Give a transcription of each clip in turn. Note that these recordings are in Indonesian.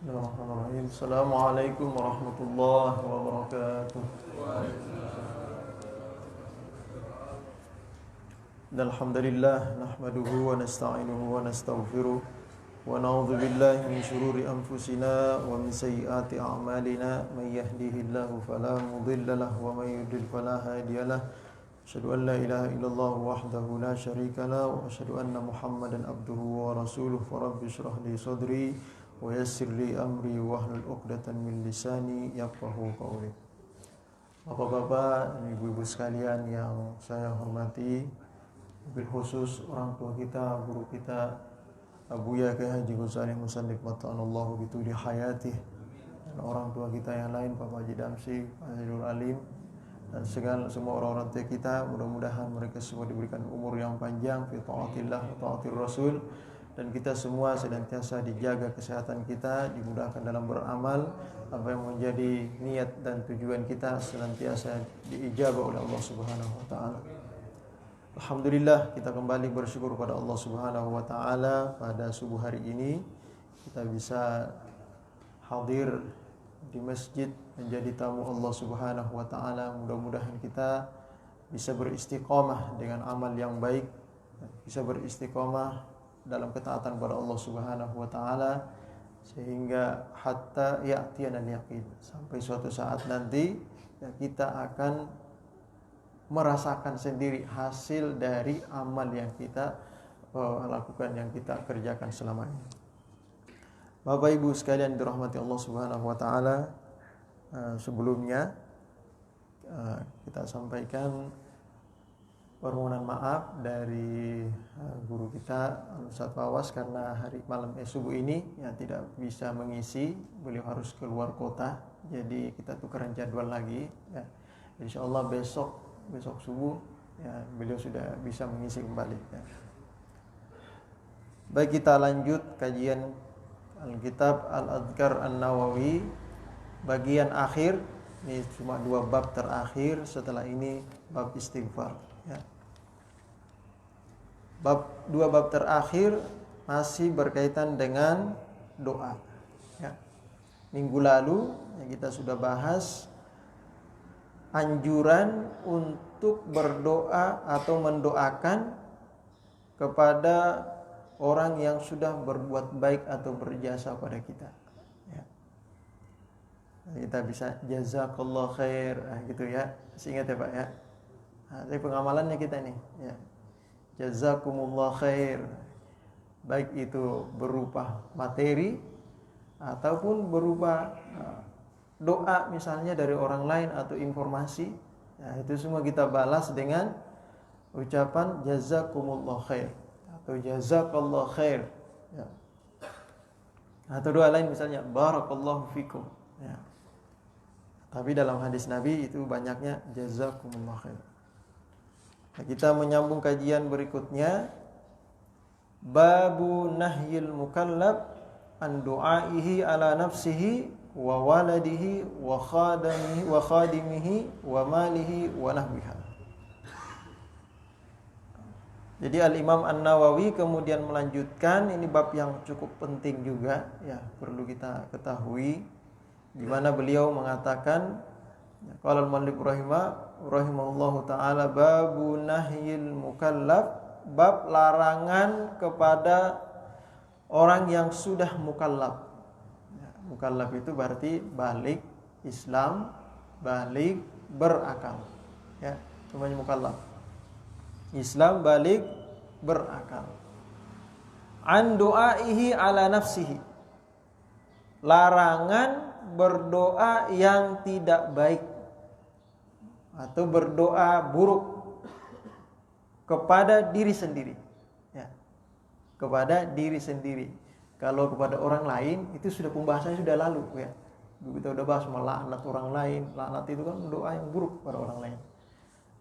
Bismillahirrahmanirrahim. Assalamualaikum warahmatullahi wabarakatuh. Alhamdulillah nahmaduhu wa nasta'inuhu wa nastaghfiruh wa na'udzu billahi min shururi anfusina wa min sayyiati a'malina may yahdihillahu fala mudilla lahu wa may yudlil fala hadiyalah. Asyhadu an la ilaha illallah wahdahu la syarika lahu wa asyhadu anna Muhammadan abduhu wa rasuluh. Rabbi shrah li sadri wa yassir li amri wahlul 'uqdatam min lisani yafqahu qawli. Bapak-bapak dan ibu-ibu sekalian yang saya hormati, bil khusus orang tua kita, guru kita Abuya Kiai Haji Ghazali Musannif mata'anallahu bituli hayatih, dan orang tua kita yang lain Pak Haji Damsi, Pak Haji Alim, dan semua orang-orang tua kita, mudah-mudahan mereka semua diberikan umur yang panjang fi taatillah wa taatir rasul, dan kita semua senantiasa dijaga kesehatan kita, dimudahkan dalam beramal, apa yang menjadi niat dan tujuan kita senantiasa diijabah oleh Allah Subhanahu wa taala. Alhamdulillah, kita kembali bersyukur pada Allah Subhanahu wa taala pada subuh hari ini kita bisa hadir di masjid menjadi tamu Allah Subhanahu wa taala. Mudah-mudahan kita bisa beristiqomah dengan amal yang baik, bisa beristiqomah dalam ketaatan kepada Allah Subhanahu wa taala sehingga hatta ya'tiyanal yaqin, sampai suatu saat nanti kita akan merasakan sendiri hasil dari amal yang kita lakukan, yang kita kerjakan selama ini. Bapak Ibu sekalian dirahmati Allah Subhanahu wa taala, sebelumnya kita sampaikan permohonan maaf dari guru kita Ustaz Fawas karena hari malam subuh ini tidak bisa mengisi, beliau harus keluar kota, jadi kita tukeran jadwal lagi ya. Insyaallah besok subuh beliau sudah bisa mengisi kembali ya. Baik, kita lanjut kajian Alkitab Al-Adhkar An-Nawawi bagian akhir. Ini cuma 2 bab terakhir, setelah ini bab istighfar ya. 2 bab terakhir masih berkaitan dengan doa ya. Minggu lalu kita sudah bahas anjuran untuk berdoa atau mendoakan kepada orang yang sudah berbuat baik atau berjasa pada kita ya. Kita bisa jazakallah khair gitu ya, masih ingat ya Pak ya. Ini pengamalannya kita nih ya. Jazakumullah khair, baik itu berupa materi ataupun berupa doa misalnya dari orang lain atau informasi ya, itu semua kita balas dengan ucapan jazakumullah khair atau jazakallah khair ya. Atau doa lain misalnya barakallahu fikum ya. Tapi dalam hadis Nabi itu banyaknya jazakumullah khair. Nah, kita menyambung kajian berikutnya, babu nahyil mukallab an du'aihi ala nafsihi wa waladihi wa khadimihi wa malihi wa nahwiha. Jadi Al-Imam An-Nawawi kemudian melanjutkan, ini bab yang cukup penting juga ya, perlu kita ketahui, di mana beliau mengatakan qala al-muallif rahimahullahu taala babu nahyil mukallaf, bab larangan kepada orang yang sudah mukallaf. Mukallaf itu berarti balik Islam, balik berakal ya, namanya mukallaf. Islam, balik berakal. An du'aihi ala nafsihi, larangan berdoa yang tidak baik atau berdoa buruk kepada diri sendiri ya, kepada diri sendiri. Kalau kepada orang lain itu sudah pembahasannya sudah lalu ya. Kita udah bahas melaknat orang lain. Laknat itu kan doa yang buruk pada orang lain,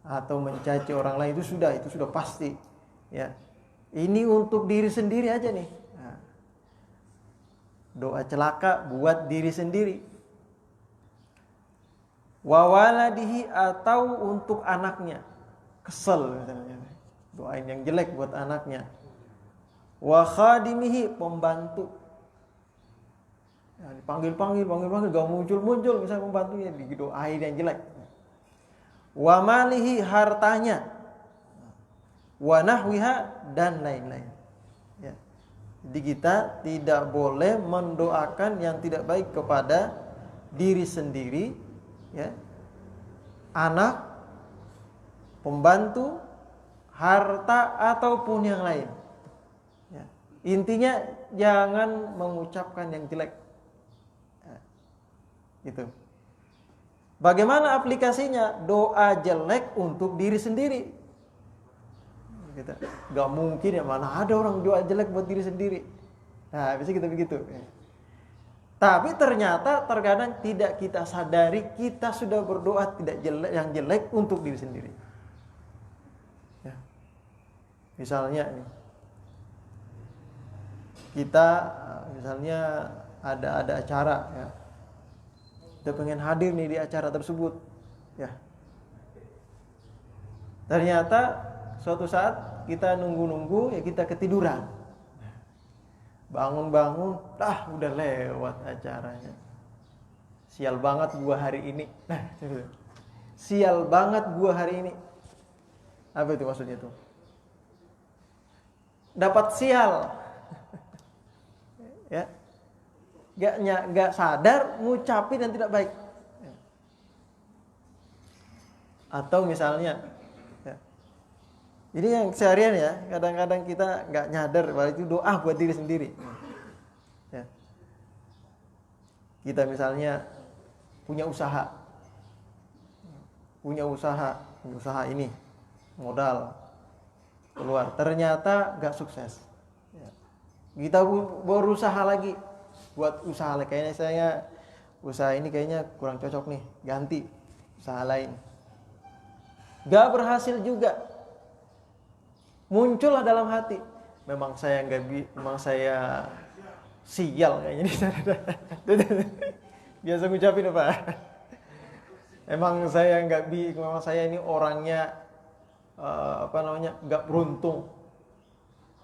atau mencaci orang lain, itu sudah pasti ya. Ini untuk diri sendiri aja nih. Nah, doa celaka buat diri sendiri. Wa waladihi, atau untuk anaknya. Kesel misalnya, doain yang jelek buat anaknya. Wa khadimihi, pembantu. Ya, panggil, gak muncul, misalnya pembantunya didoain yang jelek. Wa malihi, hartanya, wa nahwiha, dan lain-lain. Ya. Jadi kita tidak boleh mendoakan yang tidak baik kepada diri sendiri, ya, anak, pembantu, harta ataupun yang lain. Ya. Intinya jangan mengucapkan yang jelek. Ya. Itu. Bagaimana aplikasinya? Doa jelek untuk diri sendiri. Kita gak mungkin ya, mana ada orang doa jelek buat diri sendiri. Nah, bisa kita begitu. Tapi ternyata terkadang tidak kita sadari kita sudah berdoa tidak jelek, yang jelek untuk diri sendiri. Ya. Misalnya nih, kita misalnya ada acara, ya, kita pengen hadir nih di acara tersebut, ya. Ternyata suatu saat kita nunggu, ya kita ketiduran. Bangun-bangun, udah lewat acaranya. Sial banget gua hari ini. Nah, sial banget gua hari ini. Apa itu maksudnya tuh? Dapat sial. Ya. Gak sadar ngucapin yang tidak baik. Atau misalnya, ya. Ini yang seharian ya, kadang-kadang kita nggak nyadar bahwa itu doa buat diri sendiri. Ya. Kita misalnya punya usaha ini, modal keluar, ternyata nggak sukses. Ya. Kita berusaha lagi buat usaha lain, kayaknya saya usaha ini kayaknya kurang cocok nih, ganti usaha lain. Nggak berhasil juga. Muncullah dalam hati, memang saya sial kayaknya ini. Biasa ngucapin apa? Memang saya memang saya ini orangnya nggak beruntung.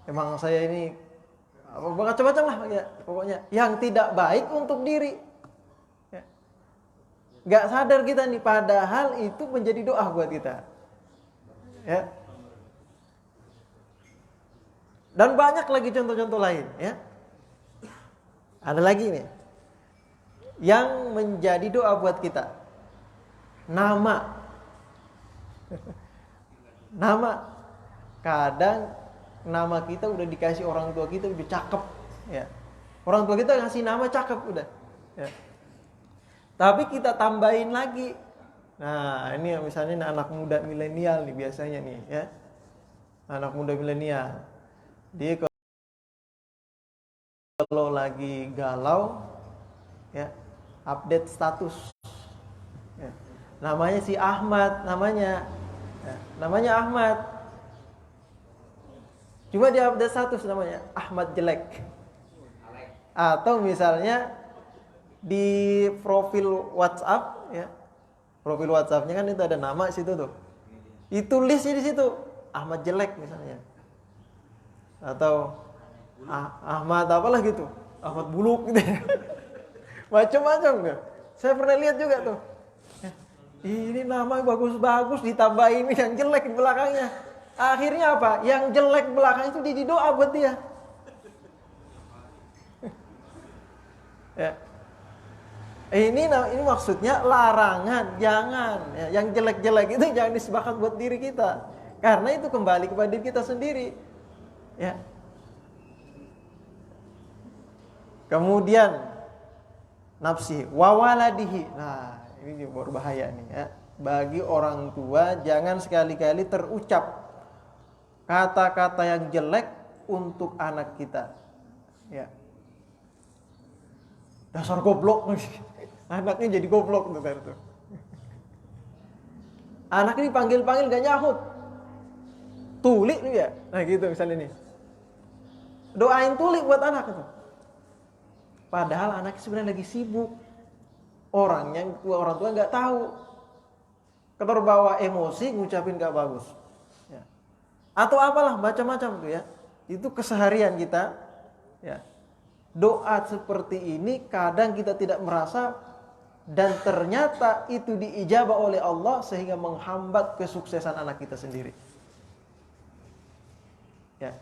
Memang saya ini macam-macam lah ya, pokoknya yang tidak baik untuk diri. Ya. Nggak sadar kita nih, padahal itu menjadi doa buat kita. Ya. Dan banyak lagi contoh-contoh lain, ya. Ada lagi nih yang menjadi doa buat kita. Nama. Nama. Kadang nama kita udah dikasih orang tua kita udah cakep, ya. Orang tua kita ngasih nama cakep udah, ya. Tapi kita tambahin lagi. Nah, ini misalnya anak muda milenial nih biasanya nih, ya. Anak muda milenial. Dia kalau lagi galau, ya, update status. Ya. Namanya si Ahmad, namanya Ahmad. Cuma dia update status namanya Ahmad jelek. Atau misalnya di profil WhatsApp, ya. Profil WhatsApp-nya kan itu ada nama situ tuh. Itu listnya di situ Ahmad jelek misalnya. Atau Ahmad apalah gitu, Ahmad buluk gitu. Macam-macam tuh. Saya pernah lihat juga tuh. Ini nama bagus-bagus ditambahin yang jelek di belakangnya. Akhirnya apa? Yang jelek belakang itu jadi doa buat dia. Ya. Ini maksudnya larangan, jangan. Ya, yang jelek-jelek itu jangan disebarkan buat diri kita. Karena itu kembali kepada diri kita sendiri. Ya. Kemudian nafsi wa waladihi. Nah, ini berbahaya nih, ya. Bagi orang tua jangan sekali-kali terucap kata-kata yang jelek untuk anak kita. Ya. Dasar goblok. Anaknya jadi goblok tuh. Anak ini panggil-panggil gak nyahut. Tuli nih ya. Nah gitu misalnya nih. Doain tuli buat anak itu. Padahal anaknya sebenarnya lagi sibuk. Orang tua nggak tahu. Keterbawa emosi ngucapin gak bagus. Ya. Atau apalah macam-macam tuh ya. Itu keseharian kita. Ya. doa seperti ini kadang kita tidak merasa, dan ternyata itu diijabah oleh Allah sehingga menghambat kesuksesan anak kita sendiri. Ya.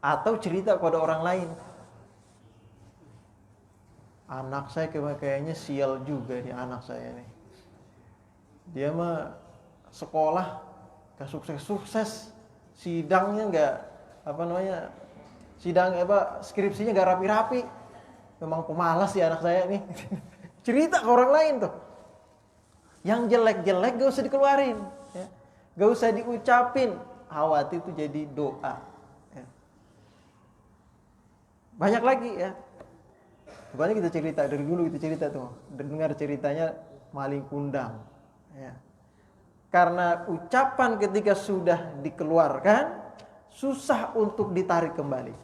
Atau cerita kepada orang lain, anak saya kayaknya sial juga nih anak saya nih. Dia mah sekolah gak sukses-sukses, sidangnya gak skripsinya gak rapi-rapi. Memang pemalas ya anak saya nih. Cerita ke orang lain tuh. Yang jelek-jelek gak usah dikeluarin, ya. Gak usah diucapin. Khawatir itu jadi doa, ya. Banyak lagi ya. Banyak kita cerita, dari dulu kita cerita tuh. Dengar ceritanya maling kundang, ya. Karena ucapan ketika sudah dikeluarkan susah untuk ditarik kembali,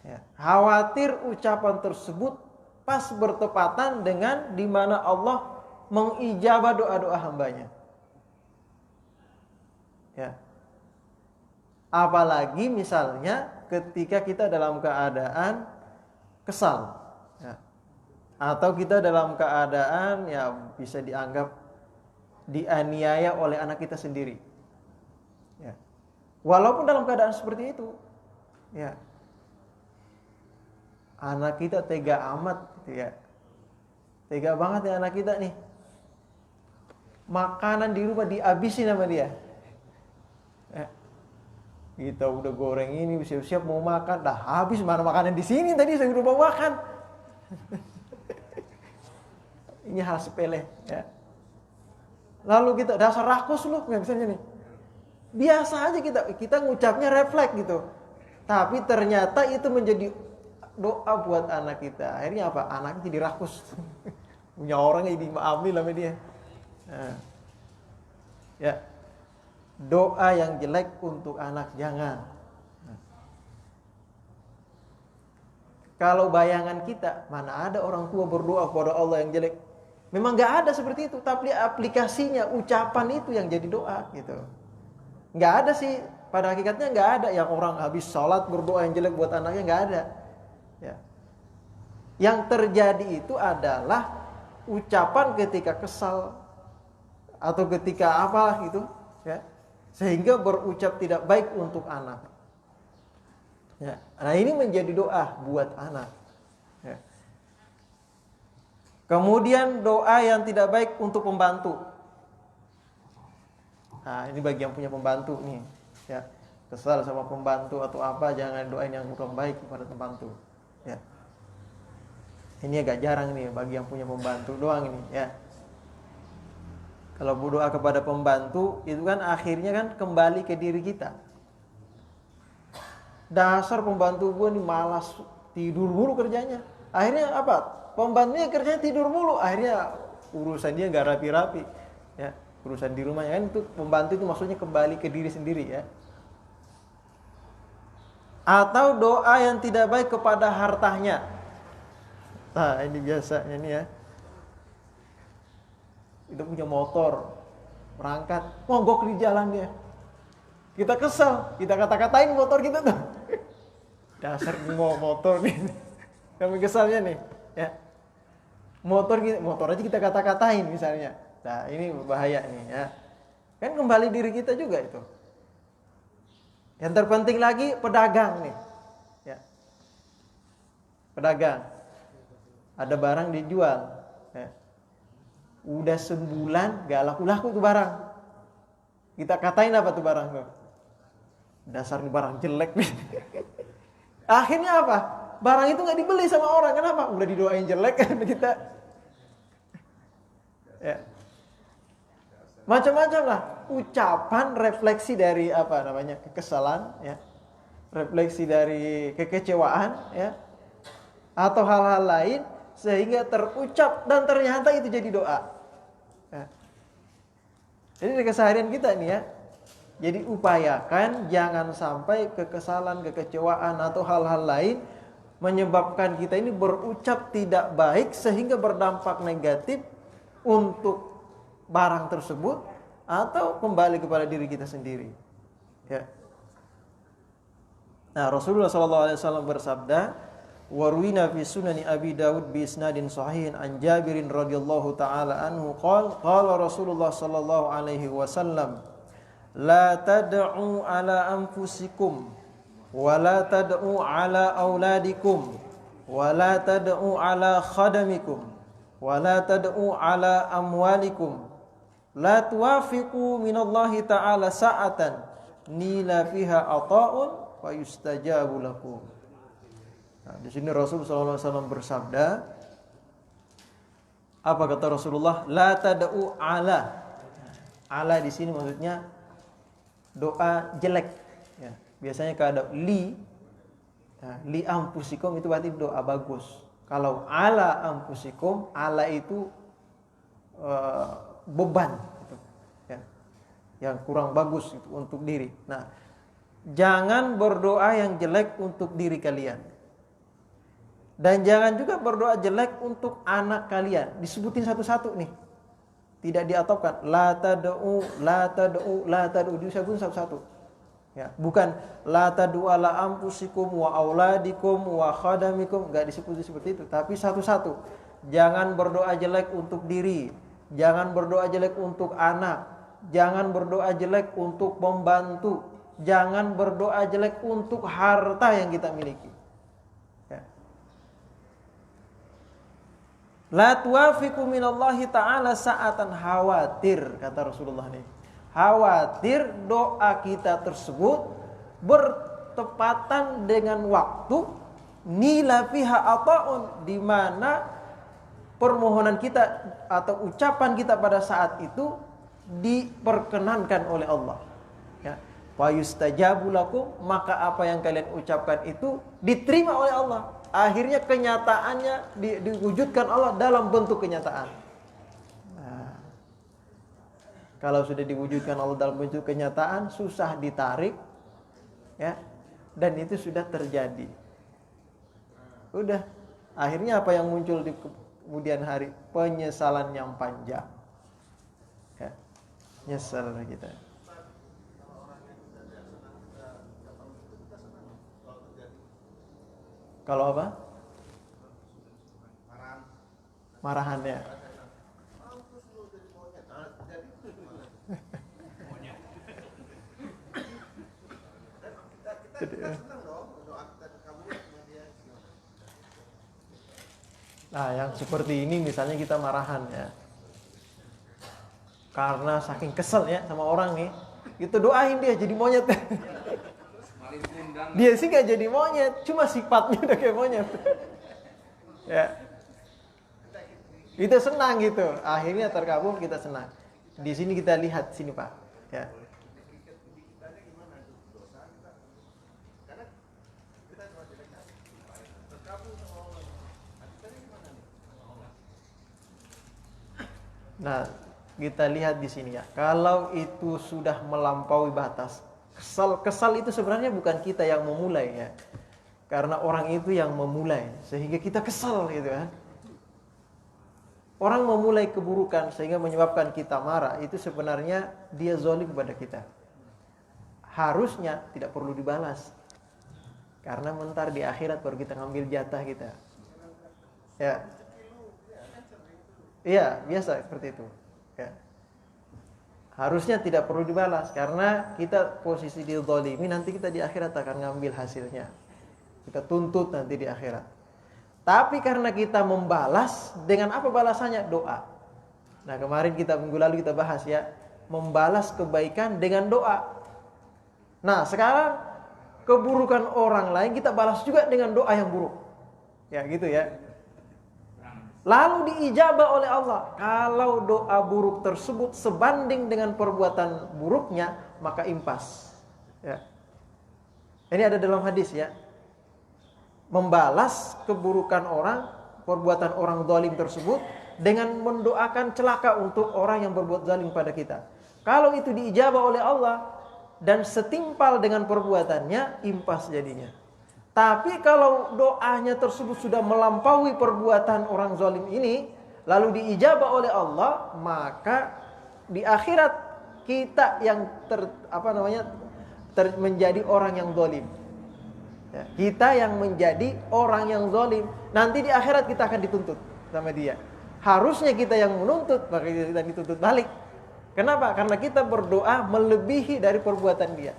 ya. Khawatir ucapan tersebut pas bertepatan dengan di mana Allah mengijabah doa-doa hambanya, ya. Apalagi misalnya ketika kita dalam keadaan kesal, ya. Atau kita dalam keadaan ya bisa dianggap dianiaya oleh anak kita sendiri, ya. Walaupun dalam keadaan seperti itu, ya, anak kita tega amat gitu ya. Tega banget ya anak kita nih. Makanan di rumah dihabisin sama dia, ya. Kita udah goreng ini, siap-siap mau makan, dah habis. Mana makanan di sini tadi saya udah mau makan. Ini hal sepele, ya. Lalu kita dasar rakus lu, misalnya nih. Biasa aja kita ngucapnya refleks gitu. Tapi ternyata itu menjadi doa buat anak kita. Akhirnya apa? Anaknya jadi rakus. Punya orang yang diambil sama dia. Nah, ya. Doa yang jelek untuk anak jangan. Nah. Kalau bayangan kita, mana ada orang tua berdoa kepada Allah yang jelek? Memang gak ada seperti itu, tapi aplikasinya, ucapan itu yang jadi doa gitu. Gak ada sih, pada hakikatnya gak ada yang orang habis sholat berdoa yang jelek buat anaknya, gak ada, ya. Yang terjadi itu adalah ucapan ketika kesal atau ketika apa gitu, ya, sehingga berucap tidak baik untuk anak, ya. Nah ini menjadi doa buat anak, ya. Kemudian doa yang tidak baik untuk pembantu. Nah ini bagi yang punya pembantu nih, ya. Kesal sama pembantu atau apa, jangan doain yang kurang baik kepada pembantu, ya. Ini agak jarang nih bagi yang punya pembantu doang ini, ya. Kalau berdoa kepada pembantu itu kan akhirnya kan kembali ke diri kita. Dasar pembantu gue nih malas, tidur mulu kerjanya. Akhirnya apa? Pembantunya kerjanya tidur mulu, akhirnya urusan dia nggak rapi-rapi, ya. Urusan di rumahnya kan itu pembantu itu maksudnya kembali ke diri sendiri, ya. Atau doa yang tidak baik kepada hartanya. Nah ini biasanya nih, ya. Kita punya motor, berangkat, mogok di jalan dia. Kita kesel, kita kata-katain motor kita tuh. Dasar motor nih, kami kesalnya nih, ya. Motor aja kita kata-katain misalnya. Nah ini bahaya nih, ya. Kan kembali diri kita juga itu. Yang terpenting lagi pedagang nih, ya. Pedagang, ada barang dijual, ya. Udah sebulan gak laku-laku tuh barang. Kita katain apa tuh barang tuh? Dasar nih barang jelek nih. Akhirnya apa? Barang itu gak dibeli sama orang. Kenapa? Udah didoain jelek kan kita. Ya. Macam-macam lah ucapan refleksi dari apa namanya kekesalan, ya. Refleksi dari kekecewaan, ya. Atau hal-hal lain sehingga terucap dan ternyata itu jadi doa. Ya. Jadi di keseharian kita nih, ya. Jadi upayakan jangan sampai kekesalan, kekecewaan atau hal-hal lain menyebabkan kita ini berucap tidak baik sehingga berdampak negatif untuk barang tersebut atau kembali kepada diri kita sendiri, ya. Nah, Rasulullah SAW bersabda, warwina fi sunani Abi Dawud bi isnadin sahihin an Jabirin radhiyallahu taala anhu qala Rasulullah sallallahu alaihi wasallam, la tad'u ala anfusikum wa la tad'u ala auladikum wa la tad'u ala khadamikum wa la tad'u ala amwalikum la tuwafiqu minallahi ta'ala sa'atan nila fiha ata'un wa yustajabu lakum. Nah, di sini Rasulullah SAW bersabda, apa kata Rasulullah? La tad'u ala. Ala di sini maksudnya doa jelek. Ya, biasanya kalau ada li ampusikum itu berarti doa bagus. Kalau ala ampusikum, ala itu beban, gitu. Ya, yang kurang bagus itu untuk diri. Nah, jangan berdoa yang jelek untuk diri kalian. Dan jangan juga berdoa jelek untuk anak kalian. Disebutin satu-satu nih. Tidak diatopkan. La tad'u, la tad'u, la tad'u. Disebutin satu-satu. Ya, bukan la tad'u ala anfusikum wa auladikum wa khadamikum. Enggak disebutin seperti itu, tapi satu-satu. Jangan berdoa jelek untuk diri. Jangan berdoa jelek untuk anak. Jangan berdoa jelek untuk pembantu. Jangan berdoa jelek untuk harta yang kita miliki. Ya. La tuwafiqu minallahi ta'ala sa'atan, khawatir, kata Rasulullah nih. Khawatir doa kita tersebut bertepatan dengan waktu nila fiha ata'un, di mana permohonan kita atau ucapan kita pada saat itu diperkenankan oleh Allah. Ya. Wa yustajabu lakum, maka apa yang kalian ucapkan itu diterima oleh Allah. Akhirnya kenyataannya diwujudkan Allah dalam bentuk kenyataan. Nah, kalau sudah diwujudkan Allah dalam bentuk kenyataan, susah ditarik, ya, dan itu sudah terjadi. Udah, akhirnya apa yang muncul di kemudian hari? Penyesalan yang panjang. Ya, nyesal kita. Kalau apa? Marahannya. Nah, yang seperti ini misalnya kita marahan ya. Karena saking kesel ya sama orang nih, kita doain dia jadi monyet. Dia sih gak jadi monyet, cuma sifatnya udah kayak monyet. Ya. Kita senang gitu. Akhirnya terkabul, kita senang. Di sini kita lihat sini Pak. Ya. Nah, kita lihat di sini ya. Kalau itu sudah melampaui batas, kesal itu sebenarnya bukan kita yang memulai ya. Karena orang itu yang memulai sehingga kita kesal gitu kan. Orang memulai keburukan sehingga menyebabkan kita marah, itu sebenarnya dia zalim kepada kita. Harusnya tidak perlu dibalas. Karena mentar di akhirat baru kita ngambil jatah kita. Ya. Iya, biasa seperti itu. Ya. Harusnya tidak perlu dibalas karena kita posisi dizalimi, nanti kita di akhirat akan ngambil hasilnya. Kita tuntut nanti di akhirat. Tapi karena kita membalas, dengan apa balasannya? Doa. Nah, kemarin minggu lalu kita bahas ya, membalas kebaikan dengan doa. Nah, sekarang keburukan orang lain kita balas juga dengan doa yang buruk. Ya, gitu ya. Lalu diijabah oleh Allah. Kalau doa buruk tersebut sebanding dengan perbuatan buruknya, maka impas. Ya. Ini ada dalam hadis ya. Membalas keburukan orang, perbuatan orang zalim tersebut dengan mendoakan celaka untuk orang yang berbuat zalim pada kita. Kalau itu diijabah oleh Allah dan setimpal dengan perbuatannya, impas jadinya. Tapi kalau doanya tersebut sudah melampaui perbuatan orang zalim ini, lalu diijabah oleh Allah, maka di akhirat kita yang menjadi orang yang zalim. Ya, kita yang menjadi orang yang zalim. Nanti di akhirat kita akan dituntut sama dia. Harusnya kita yang menuntut, maka kita dituntut balik. Kenapa? Karena kita berdoa melebihi dari perbuatan dia.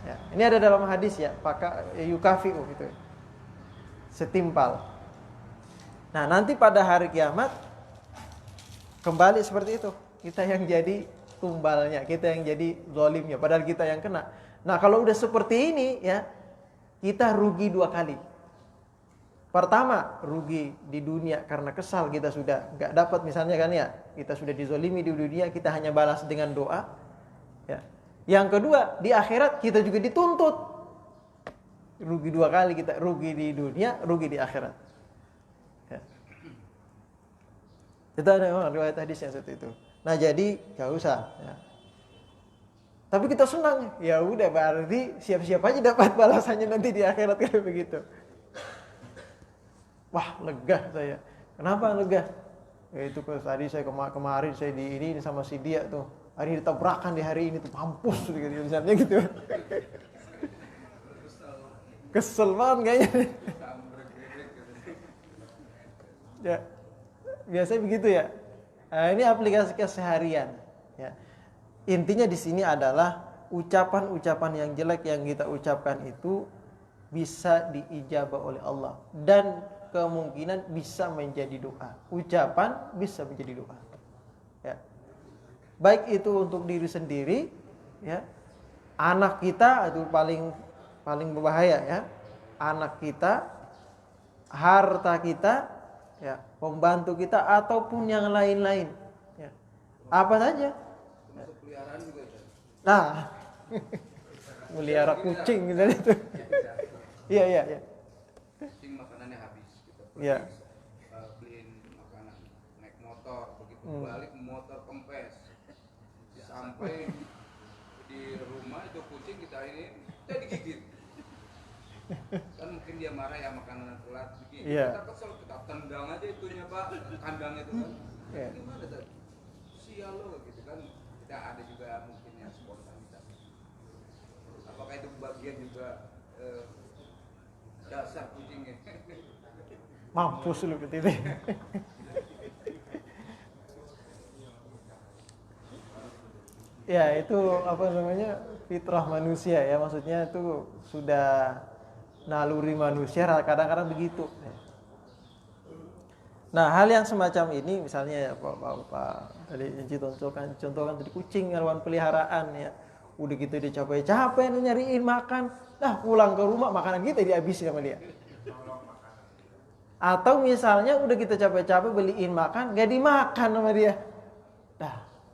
Ya, ini ada dalam hadis ya, yukafi'u gitu. Setimpal. Nah, nanti pada hari kiamat kembali seperti itu. Kita yang jadi tumbalnya, kita yang jadi zalimnya, padahal kita yang kena. Nah, kalau udah seperti ini ya, kita rugi 2 kali. Pertama, rugi di dunia karena kesal kita sudah enggak dapat misalnya kan ya, kita sudah dizalimi di dunia, kita hanya balas dengan doa. Ya. Yang kedua, di akhirat kita juga dituntut. Rugi 2 kali kita, rugi di dunia, rugi di akhirat. Ya. Itu ada riwayat hadis yang seperti itu. Nah, jadi enggak usah ya. Tapi kita senang, ya udah berarti siap-siap aja dapat balasannya nanti di akhirat kayak begitu. Wah, lega saya. Kenapa lega? Ya itu tadi saya kemarin saya di ini sama si dia tuh. Hari ini ditabrakan di hari ini tuh mampus gitu misalnya gitu. Kesel banget kayaknya. Ya. Biasanya begitu ya. Nah, ini aplikasi keseharian ya. Intinya di sini adalah ucapan-ucapan yang jelek yang kita ucapkan itu bisa diijabah oleh Allah dan kemungkinan bisa menjadi doa. Ucapan bisa menjadi doa. Ya. Baik itu untuk diri sendiri, ya. Anak kita itu paling berbahaya ya. Anak kita, harta kita, ya, pembantu kita ataupun yang lain-lain. Ya. Apa saja? Nah, melihara kucing gitu itu. Iya. Kucing makanannya habis, kita pergi Iya. Beliin makanan, naik motor, begitu balik motor kempes, sampai di rumah itu kucing kita digigit. Kan mungkin dia marah ya makanan telat, digigit. Iya. Kita kesel, kita tendang aja itunya Pak, kandang itu kan. Iya. Gimana tuh? Sial lo gitu kan. Kita ada juga mungkin yang spontanitas. Apakah itu bagian juga dasar kucingnya? Mampus lu gitu ini. Ya, itu apa namanya? Fitrah manusia ya, maksudnya itu sudah naluri manusia kadang-kadang begitu. Nah, hal yang semacam ini misalnya ya Pak tadi contohkan tadi kucing hewan peliharaan ya. Udah gitu dia capek-capek nyariin makan, pulang ke rumah makanan kita dihabisin sama dia. Atau misalnya udah kita capek-capek beliin makan, gak dimakan sama dia.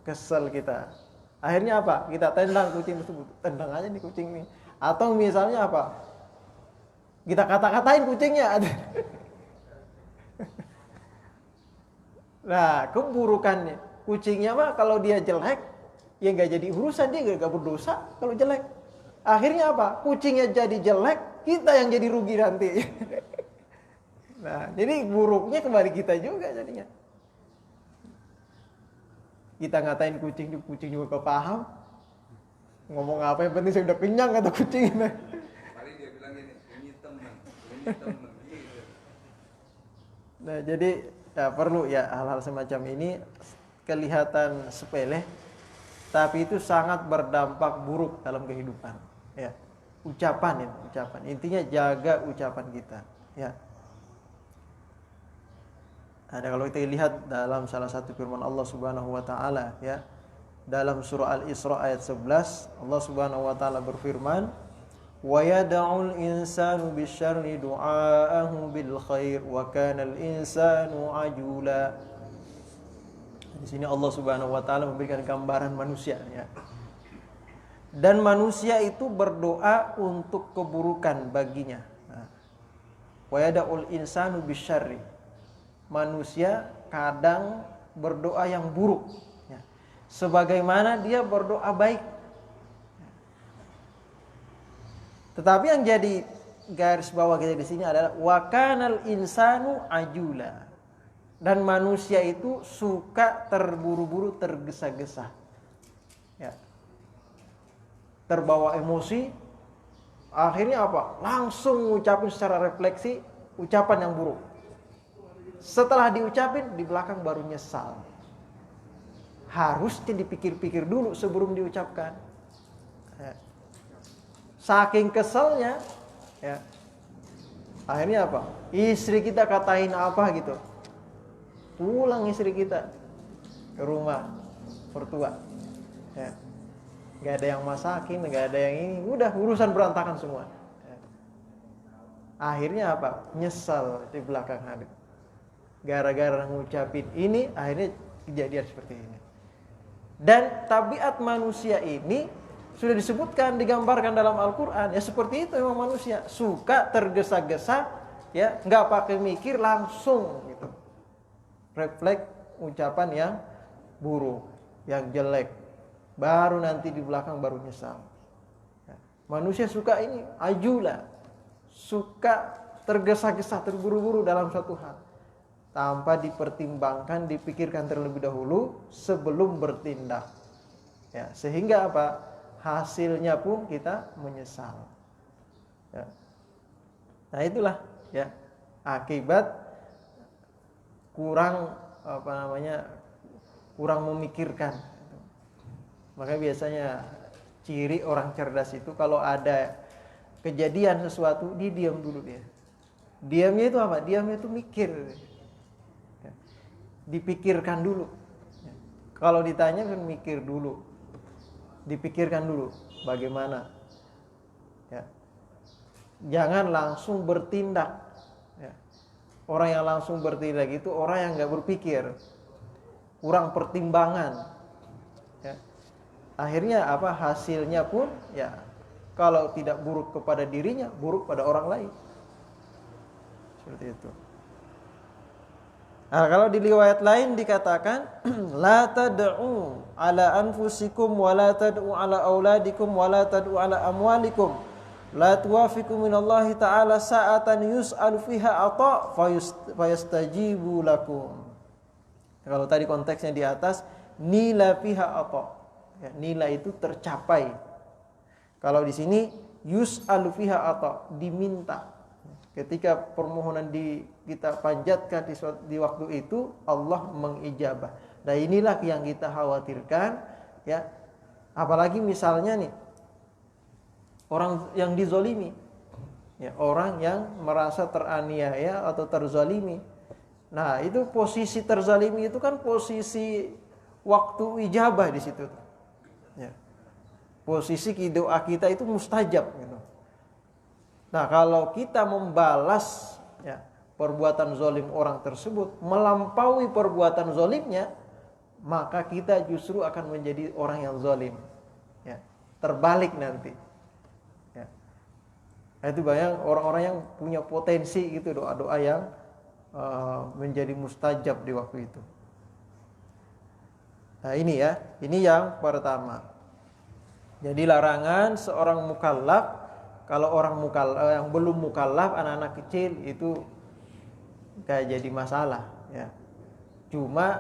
Kesel kita. Akhirnya apa? Kita tendang kucing tersebut. Tendang aja nih kucing nih. Atau misalnya apa? Kita kata-katain kucingnya. Nah, keburukannya kucingnya mah kalau dia jelek, ya nggak jadi urusan, dia nggak berdosa kalau jelek. Akhirnya apa? Kucingnya jadi jelek, kita yang jadi rugi nanti. Nah, jadi buruknya kembali kita juga jadinya. Kita ngatain kucing juga kepaham. Ngomong apa yang penting saya udah kenyang kata kucing. Paling dia bilang gini, ini teman gitu. Nah, jadi ya perlu ya hal-hal semacam ini kelihatan sepele, tapi itu sangat berdampak buruk dalam kehidupan. Ya, ucapan. Intinya jaga ucapan kita. Ya. Ada kalau kita lihat dalam salah satu firman Allah Subhanahu wa taala ya. Dalam surah Al-Isra ayat 11, Allah Subhanahu wa taala berfirman, "Wa yad'ul insanu bisyarri du'aahu bil khair wa kana al-insanu ajula." Di sini Allah Subhanahu wa taala memberikan gambaran manusia ya. Dan manusia itu berdoa untuk keburukan baginya. Wa yad'ul insanu bisyarri. Manusia kadang berdoa yang buruk ya. Sebagaimana dia berdoa baik. Tetapi yang jadi garis bawah kita di sini adalah wa kanal insanu ajula. Dan manusia itu suka terburu-buru, tergesa-gesa. Ya. Terbawa emosi, Akhirnya apa? Langsung ngucapin secara refleksi ucapan yang buruk. Setelah diucapin, di belakang baru nyesal. Harusnya dipikir-pikir dulu sebelum diucapkan. Ya. Saking keselnya, ya. Akhirnya apa? Istri kita katain apa gitu. Pulang istri kita ke rumah mertua. Ya. Gak ada yang masakin, gak ada yang ini. Udah urusan berantakan semua. Ya. Akhirnya apa? Nyesal di belakang hari. Gara-gara ngucapin ini, akhirnya kejadian seperti ini. Dan tabiat manusia ini sudah disebutkan, digambarkan dalam Al-Quran. Ya seperti itu memang manusia. Suka tergesa-gesa, ya nggak pakai mikir, langsung gitu. Refleks ucapan yang buruk, yang jelek. Baru nanti di belakang baru nyesal. Ya. Manusia suka ini, ajulah. Suka tergesa-gesa, terburu-buru dalam suatu hal. Tanpa dipertimbangkan, dipikirkan terlebih dahulu sebelum bertindak. Ya, sehingga apa? Hasilnya pun kita menyesal. Ya. Nah itulah ya akibat kurang kurang memikirkan. Makanya biasanya ciri orang cerdas itu kalau ada kejadian sesuatu, dia diam dulu dia. Diamnya itu apa? Diamnya itu mikir. Dipikirkan dulu. Kalau ditanya kan mikir dulu. Dipikirkan dulu bagaimana. Ya. Jangan langsung bertindak. Ya. Orang yang langsung bertindak itu orang yang nggak berpikir, kurang pertimbangan. Ya. Akhirnya apa? Hasilnya pun ya kalau tidak buruk kepada dirinya, buruk pada orang lain. Seperti itu. Nah, kalau di riwayat lain dikatakan la tad'u ala anfusikum wa la tad'u ala auladikum wa la tad'u ala amwalikum la tuwafiqu minallahi ta'ala sa'atan yus'alu fiha ata fayastajibu lakum. Kalau tadi konteksnya di atas nila fiha ata. Ya, nila itu tercapai. Kalau di sini yus'alu fiha ata, diminta. Ketika permohonan kita panjatkan di waktu itu, Allah mengijabah. Nah inilah yang kita khawatirkan, ya. Apalagi misalnya nih orang yang dizolimi, ya, orang yang merasa teraniaya atau terzalimi. Nah itu posisi terzalimi itu kan posisi waktu ijabah di situ. Ya. Posisi doa kita itu mustajab, gitu. Nah kalau kita membalas ya, perbuatan zalim orang tersebut melampaui perbuatan zalimnya, maka kita justru akan menjadi orang yang zalim. Ya, terbalik nanti. Ya. Nah, itu banyak orang-orang yang punya potensi gitu doa-doa yang menjadi mustajab di waktu itu. Nah ini ya, ini yang pertama. Jadi larangan seorang mukallaf. Kalau orang yang belum mukallaf, anak-anak kecil itu gak jadi masalah ya. Cuma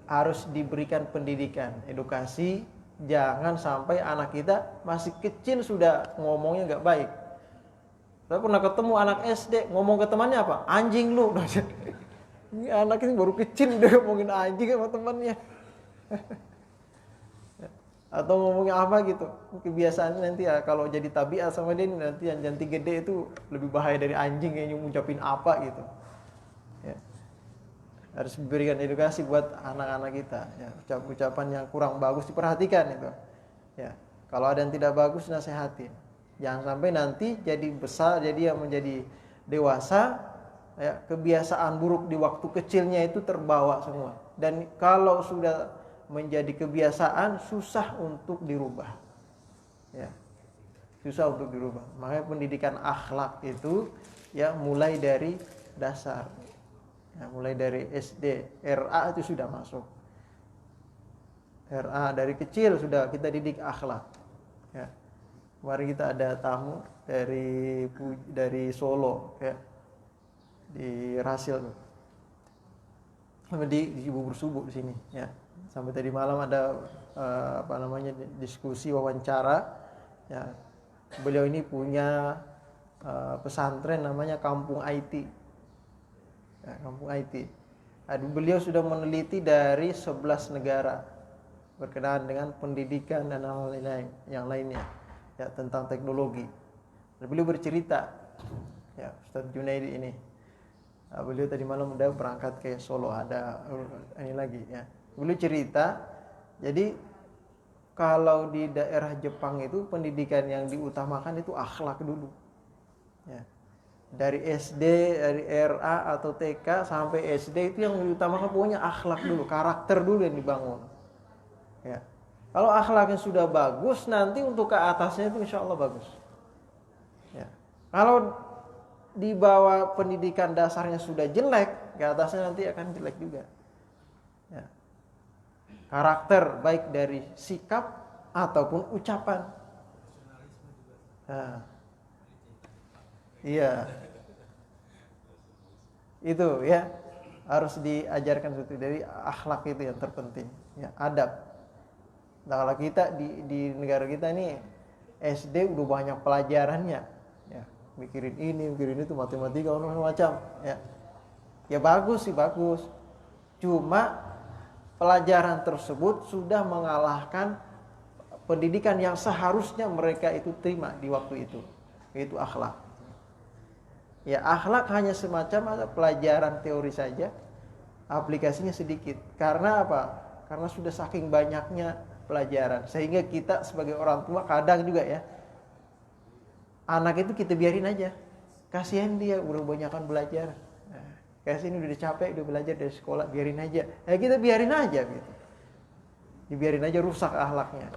harus diberikan pendidikan, edukasi. Jangan sampai anak kita masih kecil sudah ngomongnya gak baik. Saya pernah ketemu anak SD ngomong ke temannya apa? Anjing lu. Ini anak ini baru kecil udah ngomongin anjing sama temannya. Atau ngomongnya apa gitu. Kebiasaan nanti ya kalau jadi tabiat sama dia nanti yang janti gede itu lebih bahaya dari anjing yang ngucapin apa gitu. Ya. Harus diberikan edukasi buat anak-anak kita. Ya, ucapan yang kurang bagus diperhatikan itu. Ya. Kalau ada yang tidak bagus nasihatin. Jangan sampai nanti jadi besar, jadi yang menjadi dewasa, ya, kebiasaan buruk di waktu kecilnya itu terbawa semua. Dan kalau sudah menjadi kebiasaan susah untuk dirubah. Ya. Susah untuk dirubah. Makanya pendidikan akhlak itu ya mulai dari dasar. Ya, mulai dari SD, RA itu sudah masuk. RA dari kecil sudah kita didik akhlak. Ya. Kemarin kita ada tamu dari Solo ya. Di Rasil. Di bubur subuh di sini ya. Sampai tadi malam ada diskusi wawancara ya. Beliau ini punya pesantren namanya Kampung IT. Ya, Kampung IT. Beliau sudah meneliti dari 11 negara berkenaan dengan pendidikan dan hal lain yang lainnya, ya, tentang teknologi. Dan beliau bercerita, ya, Ustaz Junaidi ini, beliau tadi malam udah berangkat ke Solo, ada ini lagi, ya. Beliau cerita, jadi kalau di daerah Jepang itu pendidikan yang diutamakan itu akhlak dulu, ya. Dari SD, dari RA atau TK sampai SD itu yang diutamakan pokoknya akhlak dulu, karakter dulu yang dibangun. Ya. Kalau akhlaknya sudah bagus, nanti untuk ke atasnya itu insya Allah bagus. Ya. Kalau di bawah pendidikan dasarnya sudah jelek, ke atasnya nanti akan jelek juga. Ya. Karakter baik dari sikap ataupun ucapan. Nah. Iya. Itu ya harus diajarkan seperti dari akhlak itu yang terpenting, ya, adab. Nah, kalau kita di negara kita ini SD udah banyak pelajarannya, ya, mikirin ini, mikirin itu, matematika, macam, ya. Ya bagus sih, bagus. Cuma pelajaran tersebut sudah mengalahkan pendidikan yang seharusnya mereka itu terima di waktu itu, yaitu akhlak. Ya, akhlak hanya semacam ada pelajaran teori saja, aplikasinya sedikit. Karena apa? Karena sudah saking banyaknya pelajaran, sehingga kita sebagai orang tua kadang juga, ya, anak itu kita biarin aja, kasihan dia udah kebanyakan belajar, kasihan udah capek udah belajar dari sekolah, biarin aja. Ya kita biarin aja gitu, dibiarin aja rusak akhlaknya.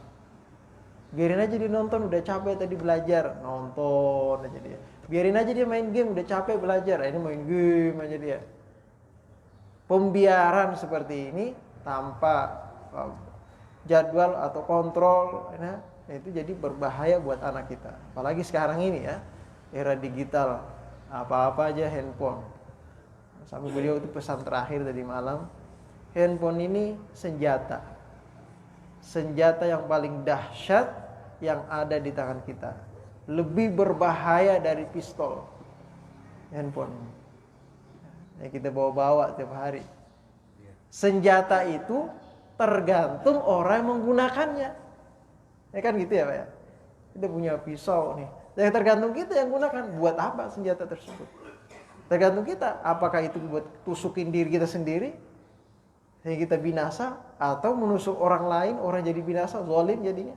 Biarin aja dia nonton, udah capek tadi belajar, nonton aja dia. Biarin aja dia main game, udah capek belajar, ini main game aja dia. Pembiaran seperti ini tanpa jadwal atau kontrol, nah, itu jadi berbahaya buat anak kita. Apalagi sekarang ini, ya, era digital, apa-apa aja handphone. Sampai beliau itu pesan terakhir tadi malam, handphone ini senjata yang paling dahsyat yang ada di tangan kita, lebih berbahaya dari pistol, handphone yang kita bawa-bawa tiap hari. Senjata itu tergantung orang yang menggunakannya, ya kan gitu ya Pak ya. Kita punya pisau nih, yang tergantung kita yang gunakan. Buat apa senjata tersebut? Tergantung kita, apakah itu buat tusukin diri kita sendiri sehingga kita binasa, atau menusuk orang lain, orang jadi binasa, zalim jadinya,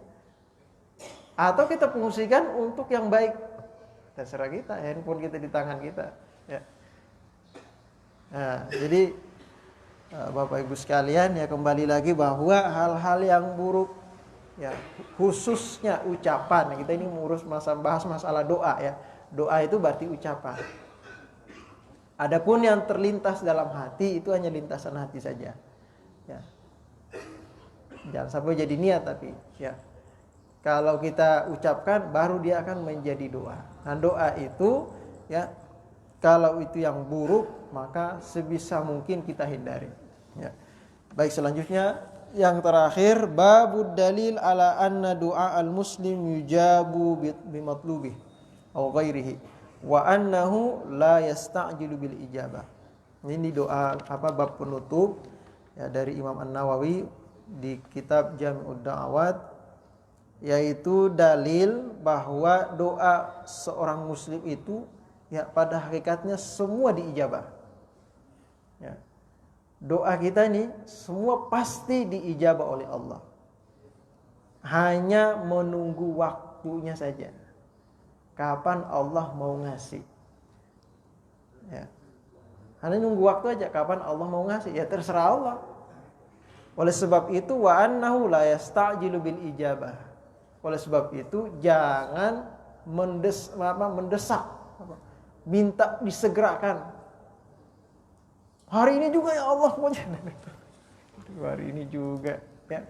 atau kita fungsikan untuk yang baik. Terserah kita, handphone kita di tangan kita, ya. Nah, jadi Bapak Ibu sekalian, ya, kembali lagi bahwa hal-hal yang buruk, ya, khususnya ucapan. Kita ini bahas masalah doa, ya. Doa itu berarti ucapan. Adapun yang terlintas dalam hati itu hanya lintasan hati saja, ya. Jangan sampai jadi niat, tapi, ya, kalau kita ucapkan baru dia akan menjadi doa. Nah, doa itu, ya, kalau itu yang buruk maka sebisa mungkin kita hindari, ya. Baik, selanjutnya yang terakhir, babud dalil ala anna du'a al-muslim yujabu bimatlubih atau ghairihi wa annahu la yasta'jilu bil ijabah. Ini doa bab penutup, ya, dari Imam An-Nawawi di kitab Jami'ud Da'awat, yaitu dalil bahwa doa seorang muslim itu, ya, pada hakikatnya semua diijabah, ya. Doa kita ini semua pasti diijabah oleh Allah, hanya menunggu waktunya saja, kapan Allah mau ngasih, ya. Hanya nunggu waktu aja, kapan Allah mau ngasih, ya terserah Allah. Oleh sebab itu, wa annahu la yasta'jilu bil ijabah. Oleh sebab itu jangan mendesak, minta disegerakan. Hari ini juga ya Allah, hari ini juga, ya.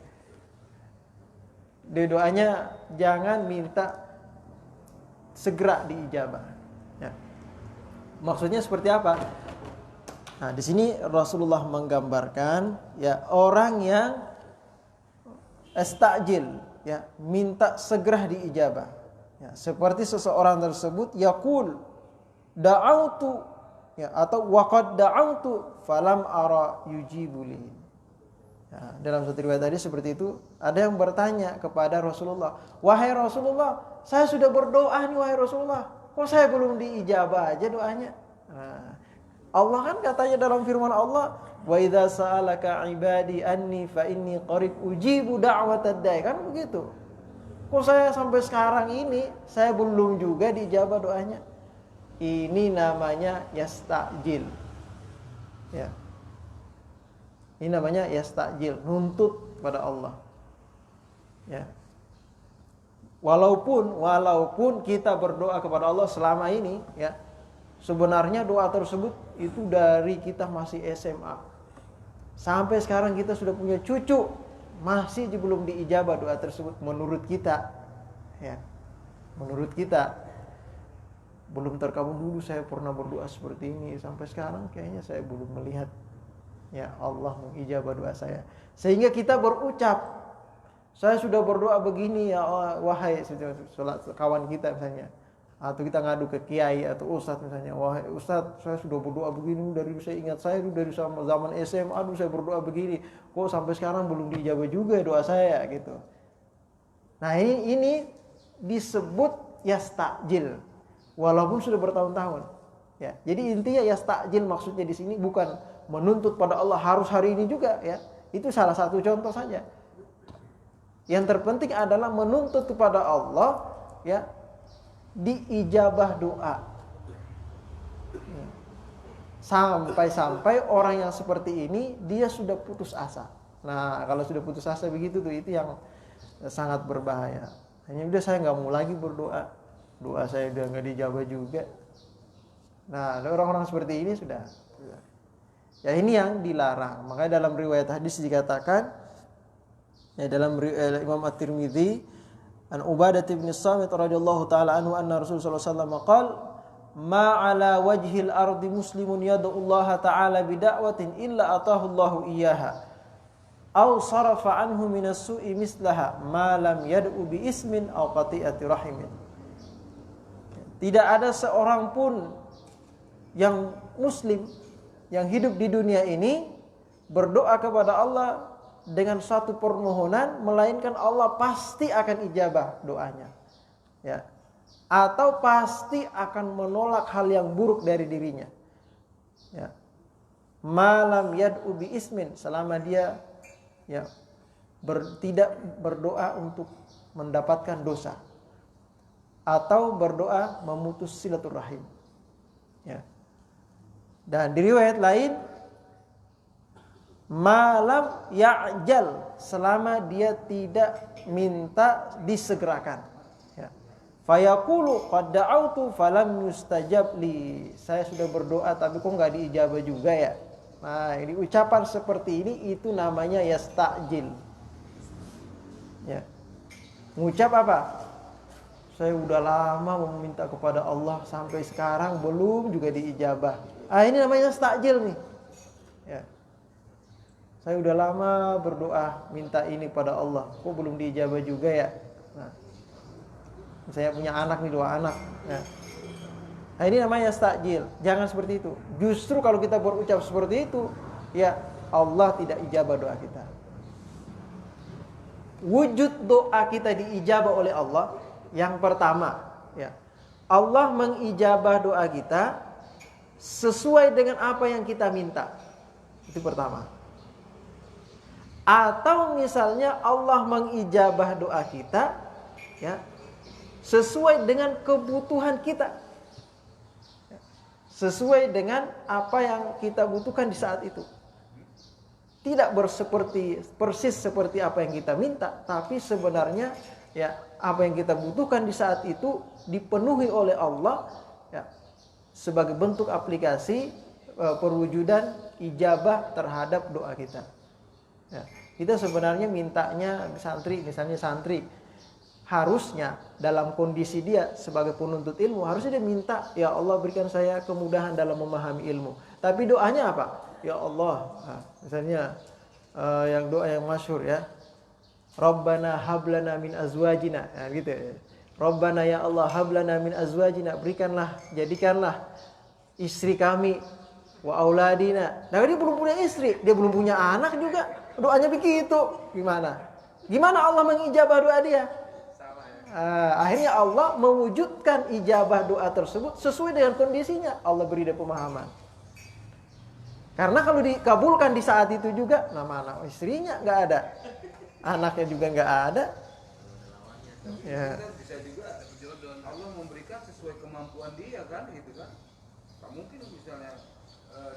Di doanya jangan minta segera diijabah, ya. Maksudnya seperti apa? Nah, di sini Rasulullah menggambarkan, ya, orang yang istajil, ya, minta segera diijabah, Ya, seperti seseorang tersebut yaqul da'autu, ya, atau waqad da'autu falam ara yujibuli. Ya, dalam satu riwayat tadi seperti itu, ada yang bertanya kepada Rasulullah, "Wahai Rasulullah, saya sudah berdoa nih wahai Rasulullah, kok saya belum diijabah aja doanya?" Nah, Allah kan katanya dalam firman Allah, "Wa idza sa'alaka 'ibadi anni fa inni qarib ujibu da'watad da'i." Kan begitu. Kok saya sampai sekarang ini saya belum juga diijabah doanya? Ini namanya yasta'jil. Ya. Ini namanya yasta'jil, nuntut pada Allah. Ya. Walaupun kita berdoa kepada Allah selama ini, ya, sebenarnya doa tersebut itu dari kita masih SMA. Sampai sekarang kita sudah punya cucu, masih belum diijabah doa tersebut menurut kita. Ya. Menurut kita belum terkabul. Dulu saya pernah berdoa seperti ini, sampai sekarang kayaknya saya belum melihat, ya, Allah mengijabah doa saya. Sehingga kita berucap, saya sudah berdoa begini ya Allah, wahai kawan kita misalnya, atau kita ngadu ke kiai atau ustadz misalnya, wahai ustadz, saya sudah berdoa begini dari saya ingat saya dulu dari zaman SMA, aduh saya berdoa begini, kok sampai sekarang belum diijabah juga doa saya gitu. Nah ini disebut yasta'jil, walaupun sudah bertahun-tahun. Ya, jadi intinya yasta'jil maksudnya di sini bukan menuntut pada Allah harus hari ini juga, ya. Itu salah satu contoh saja. Yang terpenting adalah menuntut kepada Allah, ya, diijabah doa. Sampai orang yang seperti ini dia sudah putus asa. Nah, kalau sudah putus asa begitu tuh, itu yang sangat berbahaya. Hanya udah saya nggak mau lagi berdoa, doa saya udah nggak dijabah juga. Nah, orang-orang seperti ini sudah. Ya, ini yang dilarang. Makanya dalam riwayat hadis dikatakan, ya, dalam Imam At-Tirmidzi, an Ubadah bin Samit radhiyallahu taala anhu anna Rasulullah sallallahu alaihi wasallam qala, "Ma 'ala wajhil ardi muslimun yad'u Allah ta'ala bi da'watin illa atahu Allahu iyyaha aw sarafa anhu minas su'i mislaha ma lam yad'u bi ismin aw qati'ati rahimin." Tidak ada seorang pun yang muslim yang hidup di dunia ini berdoa kepada Allah dengan satu permohonan, melainkan Allah pasti akan ijabah doanya, ya, atau pasti akan menolak hal yang buruk dari dirinya, ya, malam yad'u bi ismin, selama dia, ya, tidak berdoa untuk mendapatkan dosa atau berdoa memutus silaturahim, ya. Dan di riwayat lain, malam ya'jal, selama dia tidak minta disegerakan, ya. Fayaqulu qad da'autu falam yustajab li, saya sudah berdoa tapi kok enggak diijabah juga ya. Nah, ini ucapan seperti ini itu namanya yasta'jil, ya. Mengucap apa? Saya udah lama meminta kepada Allah sampai sekarang belum juga diijabah. Ini namanya yasta'jil nih, ya. Saya udah lama berdoa minta ini pada Allah, kok belum diijabah juga ya. Nah, saya punya anak nih, 2 anak, ya. Nah, ini namanya yasta'jil. Jangan seperti itu. Justru kalau kita berucap seperti itu, ya, Allah tidak ijabah doa kita. Wujud doa kita diijabah oleh Allah, yang pertama, ya, Allah mengijabah doa kita sesuai dengan apa yang kita minta. Itu pertama. Atau misalnya Allah mengijabah doa kita, ya, sesuai dengan kebutuhan kita, sesuai dengan apa yang kita butuhkan di saat itu. Tidak persis seperti apa yang kita minta, tapi sebenarnya, ya, apa yang kita butuhkan di saat itu dipenuhi oleh Allah, ya, sebagai bentuk aplikasi perwujudan ijabah terhadap doa kita. Ya, kita sebenarnya mintanya misalnya santri harusnya dalam kondisi dia sebagai penuntut ilmu, harusnya dia minta, ya Allah berikan saya kemudahan dalam memahami ilmu. Tapi doanya apa? Ya Allah, misalnya yang doa yang masyhur, ya, Rabbana hablana min azwajina, gitu ya. Rabbana ya Allah hablana min azwajina, berikanlah, jadikanlah istri kami wa auladina. Nah, dia belum punya istri, dia belum punya anak juga. Doanya begitu. Gimana? Gimana Allah mengijabah doa dia? Akhirnya Allah mewujudkan ijabah doa tersebut sesuai dengan kondisinya. Allah beri dia pemahaman. Karena kalau dikabulkan di saat itu juga, nama anak istrinya nggak ada, anaknya juga nggak ada. Ya. Bisa juga Allah memberikan sesuai kemampuan dia kan, gitu kan? Tak mungkin misalnya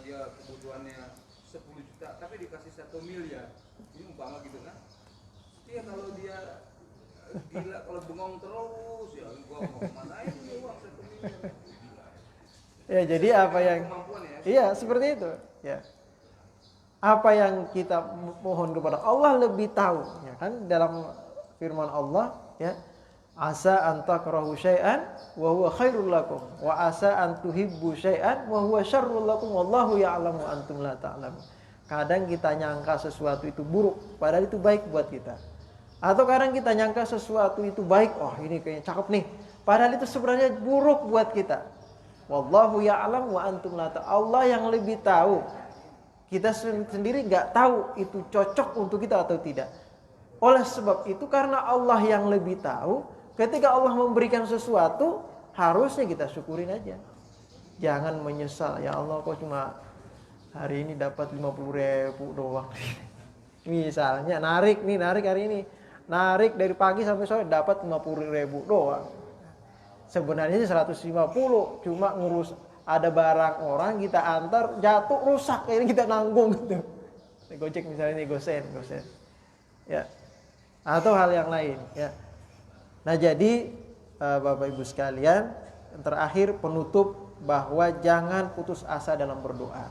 dia kebutuhannya 10 juta tapi dikasih 1 miliar. Ini umpama gitu kan? Dia kalau dia gila, kalau bengong terus ya gua mau kemana ini uang 1 miliar. Ya, jadi apa yang iya seperti itu ya. Apa yang kita mohon kepada Allah lebih tahu, ya kan, dalam firman Allah ya, asa an takrahu syai'an wa huwa khairul lakum wa asa an tuhibbu syai'an wa huwa syarrul lakum wallahu ya'lamu wa antum la ta'lamun. Kadang kita nyangka sesuatu itu buruk padahal itu baik buat kita. Atau kadang kita nyangka sesuatu itu baik, oh ini kayaknya cakep nih, padahal itu sebenarnya buruk buat kita. Wallahu ya'lam wa antum la ta'lamun. Allah yang lebih tahu. Kita sendiri nggak tahu itu cocok untuk kita atau tidak. Oleh sebab itu, karena Allah yang lebih tahu, ketika Allah memberikan sesuatu, harusnya kita syukurin aja. Jangan menyesal, ya Allah kok cuma hari ini dapat 50.000 doang. Misalnya narik hari ini. Narik dari pagi sampai sore dapat 50.000 doang. Sebenarnya sih 150, cuma ngurus ada barang orang kita antar jatuh rusak, ini kita nanggung gitu. Gojek misalnya nih, gosen. Ya. Atau hal yang lain, ya. Nah, jadi Bapak Ibu sekalian, terakhir penutup bahwa jangan putus asa dalam berdoa.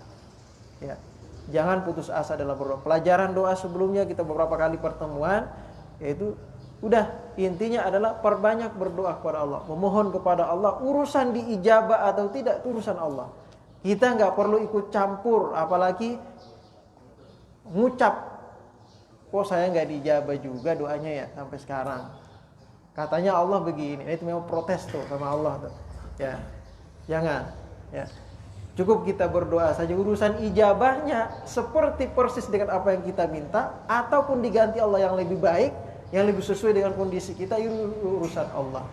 Ya. Jangan putus asa dalam berdoa. Pelajaran doa sebelumnya kita beberapa kali pertemuan, yaitu udah intinya adalah perbanyak berdoa kepada Allah, memohon kepada Allah. Urusan diijabah atau tidak itu urusan Allah. Kita nggak perlu ikut campur, apalagi ngucap, kok saya nggak diijabah juga doanya ya sampai sekarang. Katanya Allah begini, itu memang protes tuh sama Allah tuh. Ya, jangan. Ya, cukup kita berdoa saja. Urusan ijabahnya seperti persis dengan apa yang kita minta, ataupun diganti Allah yang lebih baik, yang lebih sesuai dengan kondisi kita, itu urusan Allah.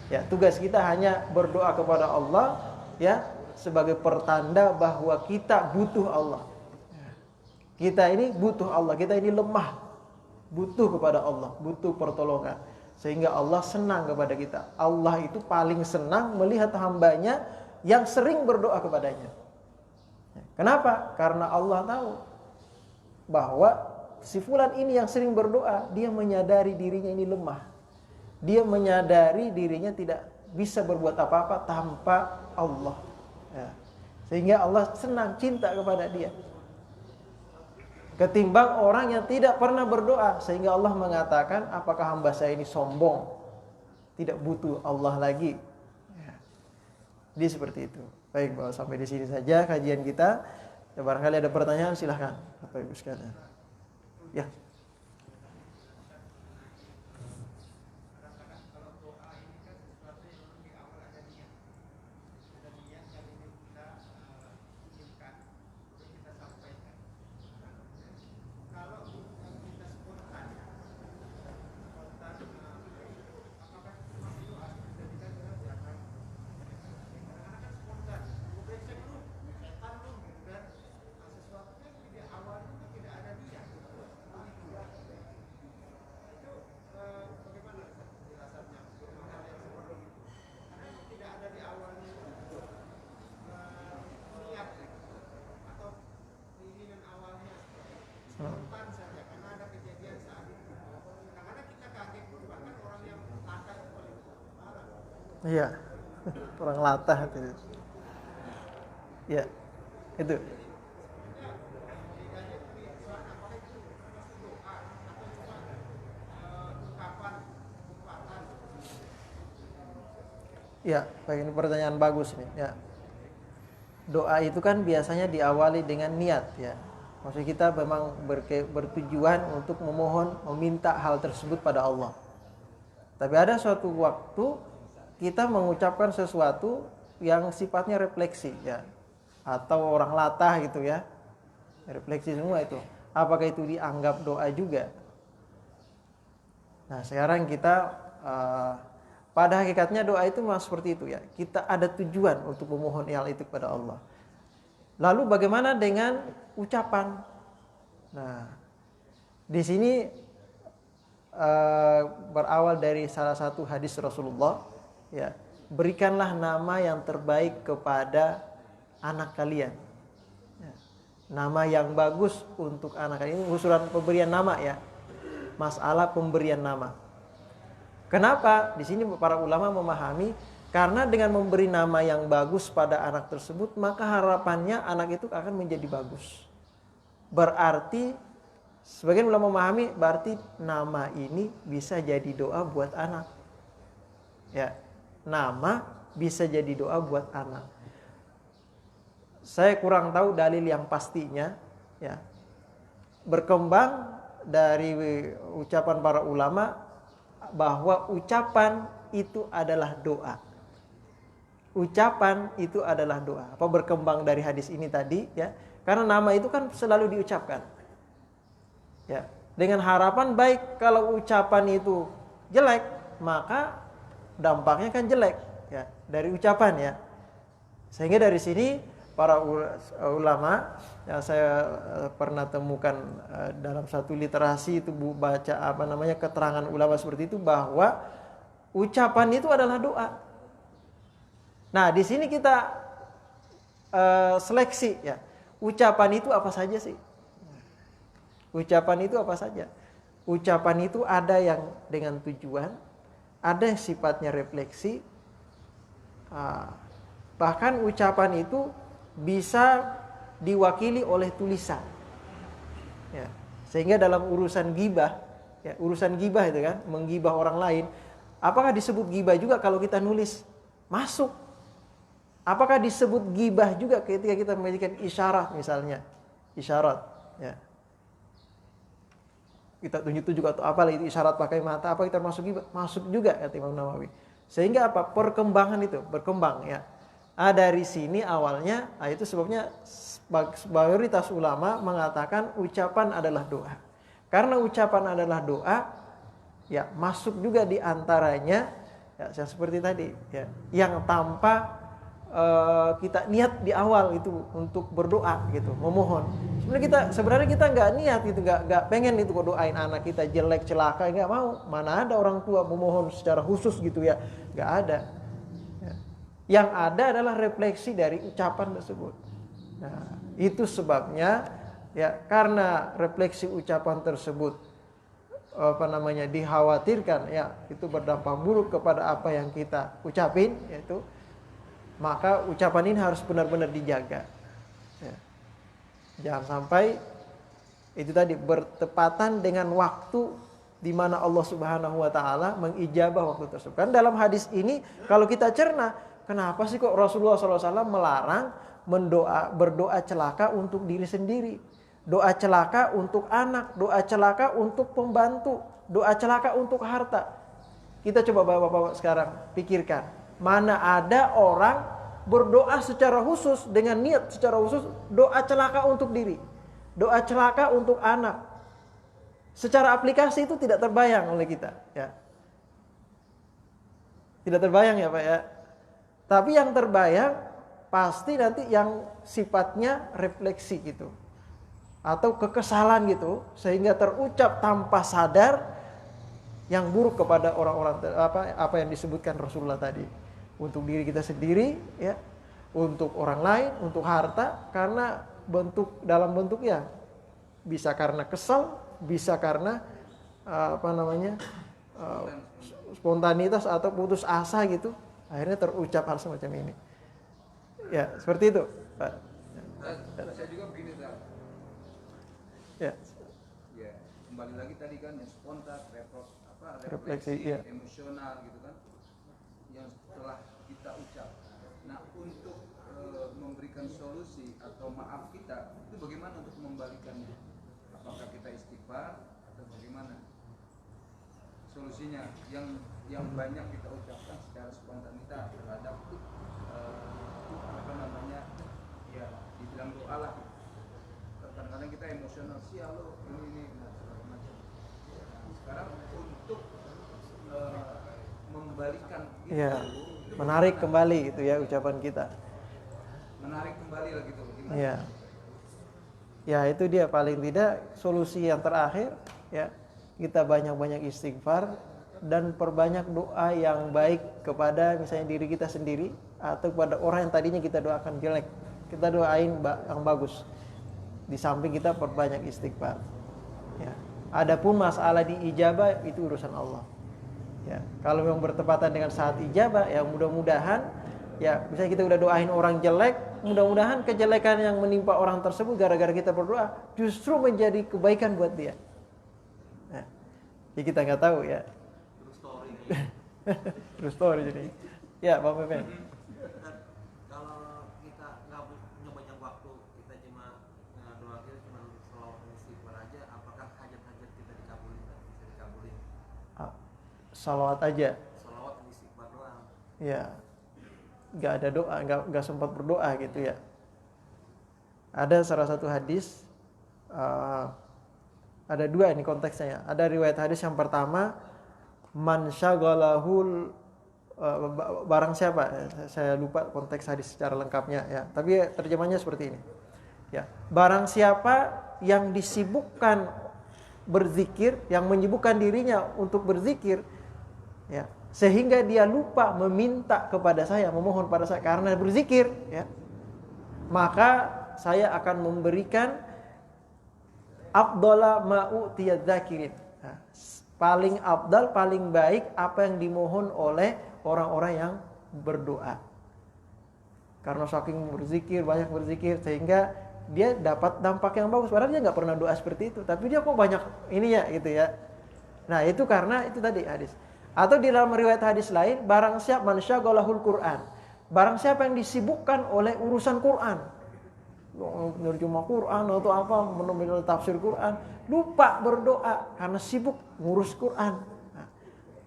Ya, tugas kita hanya berdoa kepada Allah, ya, sebagai pertanda bahwa kita butuh Allah. Kita ini butuh Allah, kita ini lemah, butuh kepada Allah, butuh pertolongan, sehingga Allah senang kepada kita. Allah itu paling senang melihat hambanya yang sering berdoa kepadanya. Kenapa? Karena Allah tahu bahwa si fulan ini yang sering berdoa, dia menyadari dirinya ini lemah. Dia menyadari dirinya tidak bisa berbuat apa-apa tanpa Allah. Ya. Sehingga Allah senang, cinta kepada dia. Ketimbang orang yang tidak pernah berdoa, sehingga Allah mengatakan, apakah hamba saya ini sombong, tidak butuh Allah lagi. Ya. Dia seperti itu. Baik, bahwa sampai di sini saja kajian kita. Ya, barangkali ada pertanyaan, silahkan Bapak Ibu sekalian. Ya. Iya, orang latah itu. Ya, itu. Ya, baik, ini pertanyaan bagus nih. Ya, doa itu kan biasanya diawali dengan niat, ya. Maksud kita memang bertujuan untuk memohon, meminta hal tersebut pada Allah. Tapi ada suatu waktu kita mengucapkan sesuatu yang sifatnya refleksi ya, atau orang latah gitu ya, refleksi semua itu. Apakah itu dianggap doa juga? Nah sekarang kita pada hakikatnya doa itu memang seperti itu ya. Kita ada tujuan untuk memohon hal itu kepada Allah. Lalu bagaimana dengan ucapan? Nah di sini berawal dari salah satu hadis Rasulullah ya, berikanlah nama yang terbaik kepada anak kalian ya. Nama yang bagus untuk anak kalian. Ini usulan pemberian nama ya, masalah pemberian nama. Kenapa? Di sini para ulama memahami karena dengan memberi nama yang bagus pada anak tersebut, maka harapannya anak itu akan menjadi bagus. Berarti sebagian ulama memahami berarti nama ini bisa jadi doa buat anak. Ya, nama bisa jadi doa buat anak. Saya kurang tahu dalil yang pastinya ya. Berkembang dari ucapan para ulama bahwa ucapan itu adalah doa. Ucapan itu adalah doa. Apa berkembang dari hadis ini tadi ya? Karena nama itu kan selalu diucapkan. Ya, dengan harapan baik. Kalau ucapan itu jelek, maka dampaknya kan jelek ya dari ucapan ya. Sehingga dari sini para ulama yang saya pernah temukan dalam satu literasi itu baca keterangan ulama seperti itu bahwa ucapan itu adalah doa. Nah, di sini kita seleksi ya. Ucapan itu apa saja sih? Ucapan itu apa saja? Ucapan itu ada yang dengan tujuan, ada yang sifatnya refleksi. Bahkan ucapan itu bisa diwakili oleh tulisan. Ya. Sehingga dalam urusan gibah, ya, urusan gibah itu kan, menggibah orang lain, apakah disebut gibah juga kalau kita nulis? Masuk. Apakah disebut gibah juga ketika kita memberikan isyarat misalnya? Isyarat, ya. Kita tunjuk-tunjuk atau apalah itu isyarat pakai mata, apa kita masuk gibah? Masuk juga kata Imam Nawawi. Sehingga apa? Perkembangan itu berkembang ya. Dari sini awalnya, itu sebabnya mayoritas ulama mengatakan ucapan adalah doa. Karena ucapan adalah doa, ya masuk juga di antaranya ya seperti tadi ya, yang tanpa kita niat di awal itu untuk berdoa gitu, memohon. Sebenarnya kita nggak niat gitu, nggak pengen itu kok doain anak kita jelek celaka, nggak mau. Mana ada orang tua memohon secara khusus gitu ya, nggak ada. Ya. Yang ada adalah refleksi dari ucapan tersebut. Nah, itu sebabnya ya karena refleksi ucapan tersebut dikhawatirkan ya itu berdampak buruk kepada apa yang kita ucapin, yaitu maka ucapan ini harus benar-benar dijaga ya. Jangan sampai itu tadi bertepatan dengan waktu di mana Allah Subhanahu wa taala mengijabah waktu tersebut. Kan dalam hadis ini kalau kita cerna, kenapa sih kok Rasulullah SAW melarang berdoa celaka untuk diri sendiri, doa celaka untuk anak, doa celaka untuk pembantu, doa celaka untuk harta. Kita coba Bapak-bapak sekarang pikirkan, mana ada orang berdoa secara khusus dengan niat secara khusus doa celaka untuk diri, doa celaka untuk anak. Secara aplikasi itu tidak terbayang oleh kita ya. Tidak terbayang ya Pak ya. Tapi yang terbayang pasti nanti yang sifatnya refleksi gitu, atau kekesalan gitu, sehingga terucap tanpa sadar yang buruk kepada orang-orang apa yang disebutkan Rasulullah tadi, untuk diri kita sendiri ya, untuk orang lain, untuk harta, karena dalam bentuk ya bisa karena kesal, bisa karena spontanitas atau putus asa gitu, akhirnya terucap hal semacam ini. Ya, seperti itu, Pak. Saya juga begini, Pak. Ya. Ya, kembali lagi tadi kan yang spontan, refleksi ya. Emosional gitu kan, yang setelah kita ucap. Nah, untuk memberikan solusi atau maaf kita, itu bagaimana untuk membalikannya? Apakah kita istighfar atau bagaimana? Solusinya yang yang banyak kita ucapkan secara spontanitas terhadap apa namanya, ya dibilang doa lah. Kadang-kadang kita emosional sih, lo ini dan segala macam. Nah, sekarang untuk membalikan itu, Ya, menarik kembali gitu ya ucapan kita. Menarik kembali lah gitu. Gimana? Ya. Ya, itu dia paling tidak solusi yang terakhir ya. Kita banyak-banyak istighfar dan perbanyak doa yang baik kepada misalnya diri kita sendiri atau kepada orang yang tadinya kita doakan jelek. Kita doain yang bagus. Di samping kita perbanyak istighfar. Ya. Adapun masalah diijabah itu urusan Allah. Ya, kalau memang bertepatan dengan saat ijabah, ya mudah-mudahan ya misalnya kita udah doain orang jelek, mudah-mudahan kejelekan yang menimpa orang tersebut gara-gara kita berdoa justru menjadi kebaikan buat dia. Nah, ya kita nggak tahu ya. True story jadi. Ya, Bang Pepen. Kalau kita nggak banyak waktu, kita cuma doa kita cuma selawat istighfar aja, apakah hajat-hajat kita dikabulin? Bisa dikabulin? Salawat aja. Selawat dan istighfar doang. Ya, nggak ada doa, nggak sempat berdoa gitu ya. Ada salah satu hadis, ada dua ini konteksnya ya. Ada riwayat hadis yang pertama, man syaghalahul, barang siapa, saya lupa konteks hadis secara lengkapnya ya. Tapi terjemahnya seperti ini. Ya, barang siapa yang disibukkan berzikir, yang menyibukkan dirinya untuk berzikir, ya, sehingga dia lupa meminta kepada saya, memohon pada saya karena berzikir, ya, maka saya akan memberikan afdhala ma'utiyadz zakirin. Nah, paling afdal, paling baik apa yang dimohon oleh orang-orang yang berdoa. Karena saking berzikir, banyak berzikir sehingga dia dapat dampak yang bagus. Padahal dia nggak pernah doa seperti itu, tapi dia kok banyak ininya gitu ya. Nah, itu karena itu tadi hadis. Atau di dalam riwayat hadis lain, barang siapa man syaghalahul Quran, barang siapa yang disibukkan oleh urusan Quran, nerjemah Quran atau apa, menulis tafsir Quran, lupa berdoa karena sibuk ngurus Quran. Nah,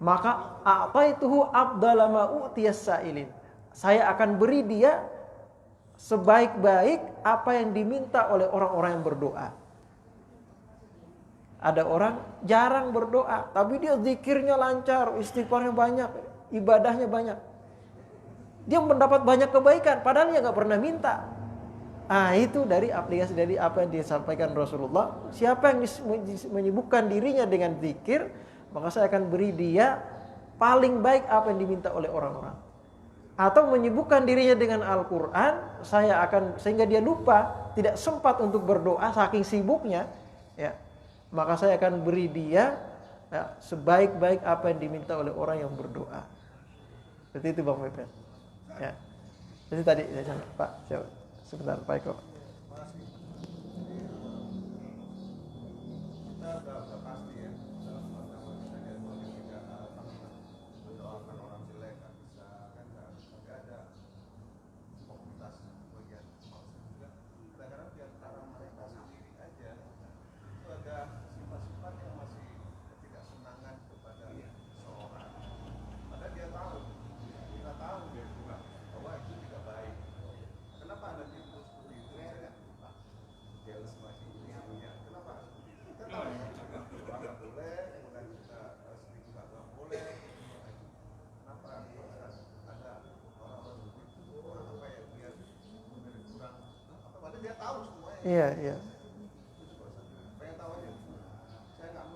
maka a'taituhu afdhala ma u'tiyas sa'ilin. Saya akan beri dia sebaik-baik apa yang diminta oleh orang-orang yang berdoa. Ada orang jarang berdoa, tapi dia zikirnya lancar, istighfarnya banyak, ibadahnya banyak. Dia mendapat banyak kebaikan, padahal dia nggak pernah minta. Ah, itu dari aplikasi dari apa yang disampaikan Rasulullah. Siapa yang menyibukkan dirinya dengan zikir, maka saya akan beri dia paling baik apa yang diminta oleh orang-orang. Atau menyibukkan dirinya dengan Al-Quran, saya akan sehingga dia lupa, tidak sempat untuk berdoa saking sibuknya, ya. Maka saya akan beri dia ya, sebaik-baik apa yang diminta oleh orang yang berdoa. Seperti itu Bang Pepen. Ya. Jadi tadi Pak, sebentar Pak Eko. Iya.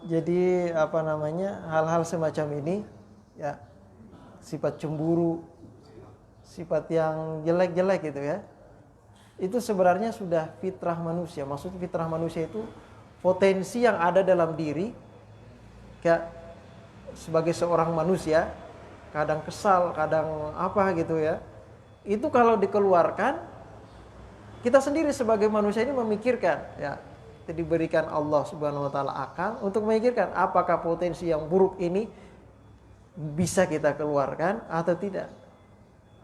Jadi apa namanya, hal-hal semacam ini ya, sifat cemburu, sifat yang jelek-jelek gitu ya, itu sebenarnya sudah fitrah manusia. Maksudnya fitrah manusia itu potensi yang ada dalam diri kayak sebagai seorang manusia, kadang kesal, kadang apa gitu ya. Itu kalau dikeluarkan, kita sendiri sebagai manusia ini memikirkan, ya, diberikan Allah Subhanahu wa taala akal untuk memikirkan apakah potensi yang buruk ini bisa kita keluarkan atau tidak.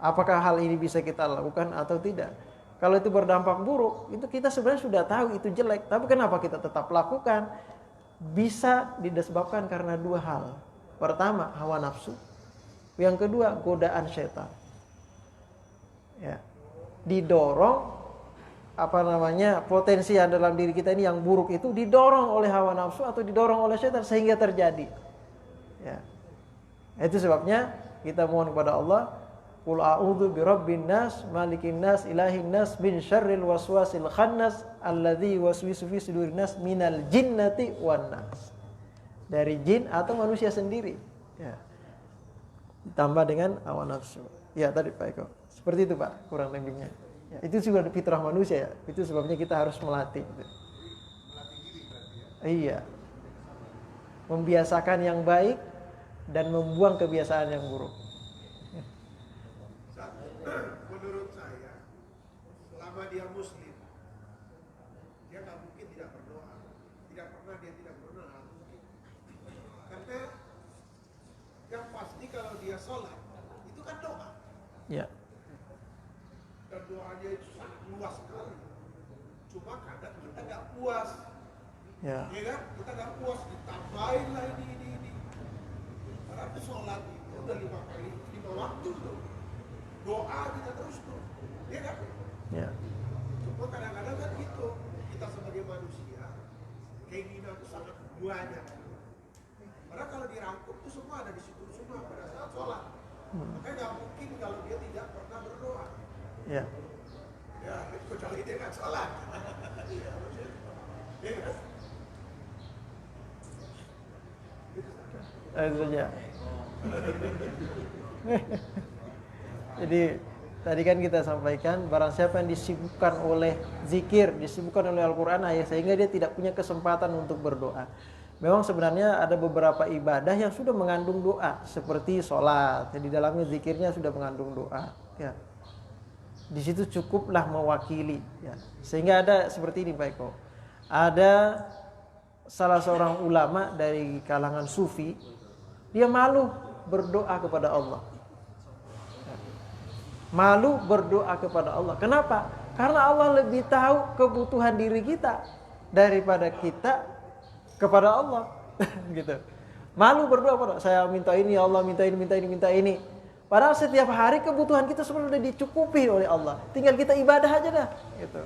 Apakah hal ini bisa kita lakukan atau tidak. Kalau itu berdampak buruk, itu kita sebenarnya sudah tahu itu jelek, tapi kenapa kita tetap lakukan? Bisa disebabkan karena dua hal. Pertama, hawa nafsu. Yang kedua, godaan setan. Ya. Didorong potensi yang dalam diri kita ini yang buruk itu didorong oleh hawa nafsu atau didorong oleh setan sehingga terjadi. Ya. Itu sebabnya kita mohon kepada Allah, qul a'udzu birabbin nas, malikin nas, ilahin nas, min syarril waswasil khannas, alladzi yuwaswisu fi sudurin nas minal jinnati wan nas. Dari jin atau manusia sendiri. Ya. Ditambah dengan hawa nafsu. Ya, tadi Pak Eko. Seperti itu Pak, kurang lebihnya. Ya, itu juga fitrah manusia ya. Itu sebabnya kita harus melatih. Iya. Membiasakan yang baik dan membuang kebiasaan yang buruk. Menurut saya, selama dia muslim, dia nggak mungkin tidak berdoa. Tidak pernah dia tidak berdoa. Karena yang pasti kalau dia sholat, itu kan doa. Ya. Dan doanya itu sangat luas sekali. Cuma kadang kita nggak puas. Ya. Ya kan? Kita nggak puas, ditambahin lah ini. Karena sholat itu udah 5 waktu tuh. Doa kita terus tuh. Ya kan? Ya. Cuma kadang-kadang kan gitu. Kita sebagai manusia, keinginan itu sangat banyak. Karena kalau dirangkum itu semua ada di situ semua pada saat sholat. Makanya nggak mungkin kalau dia tidak pernah berdoa. Ya. Ya, kecuali dia nggak sholat. Ya kan? Itu saja. Jadi tadi kan kita sampaikan barang siapa yang disibukkan oleh zikir, disibukkan oleh Al-Qur'an sehingga dia tidak punya kesempatan untuk berdoa. Memang sebenarnya ada beberapa ibadah yang sudah mengandung doa seperti sholat. Di dalamnya zikirnya sudah mengandung doa. Ya. Di situ cukuplah mewakili. Ya. Sehingga ada seperti ini Pak Eko. Ada salah seorang ulama dari kalangan sufi, dia malu berdoa kepada Allah. Malu berdoa kepada Allah. Kenapa? Karena Allah lebih tahu kebutuhan diri kita daripada kita kepada Allah. Gitu. Malu berdoa kepada saya minta ini ya Allah, minta ini. Padahal setiap hari kebutuhan kita sebenarnya sudah dicukupi oleh Allah. Tinggal kita ibadah aja dah. Gitu.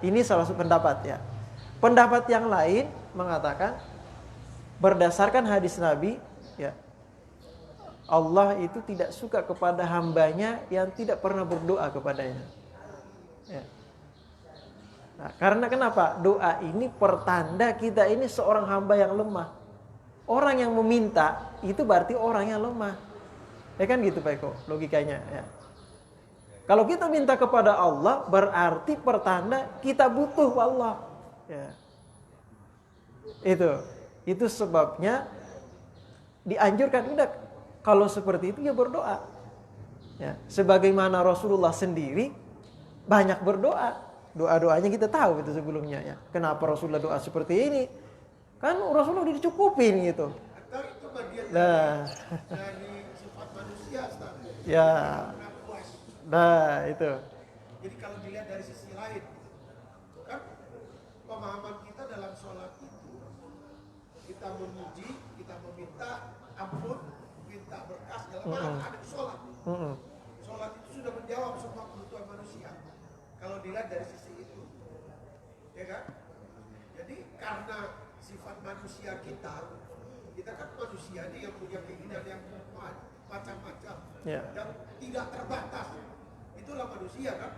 Ini salah satu pendapat ya. Pendapat yang lain mengatakan berdasarkan hadis Nabi, ya, Allah itu tidak suka kepada hambanya yang tidak pernah berdoa kepadanya. Ya. Nah, karena kenapa? Doa ini pertanda kita ini seorang hamba yang lemah. Orang yang meminta itu berarti orang yang lemah. Ya kan gitu Pak Eko, logikanya. Ya. Kalau kita minta kepada Allah berarti pertanda kita butuh Allah. Ya. Itu sebabnya dianjurkan udah kalau seperti itu ya berdoa. Ya, sebagaimana Rasulullah sendiri banyak berdoa. Doa-doanya kita tahu itu sebelumnya ya. Kenapa Rasulullah doa seperti ini? Kan Rasulullah udah dicukupin gitu. Atau itu bagian dari sifat manusia, Ustaz. Ya. Pernah puas. Nah, itu. Jadi kalau dilihat dari sisi lain, kan pemahaman kita dalam sholat itu, kita memuji, kita meminta ampun, minta berkah segala macam ada di sholat. Sholat itu sudah menjawab semua kebutuhan manusia. Kalau dilihat dari sisi itu, ya kan? Jadi karena sifat manusia kita kan manusia ini yang punya keinginan yang macam-macam, yang tidak terbatas. Itulah manusia kan.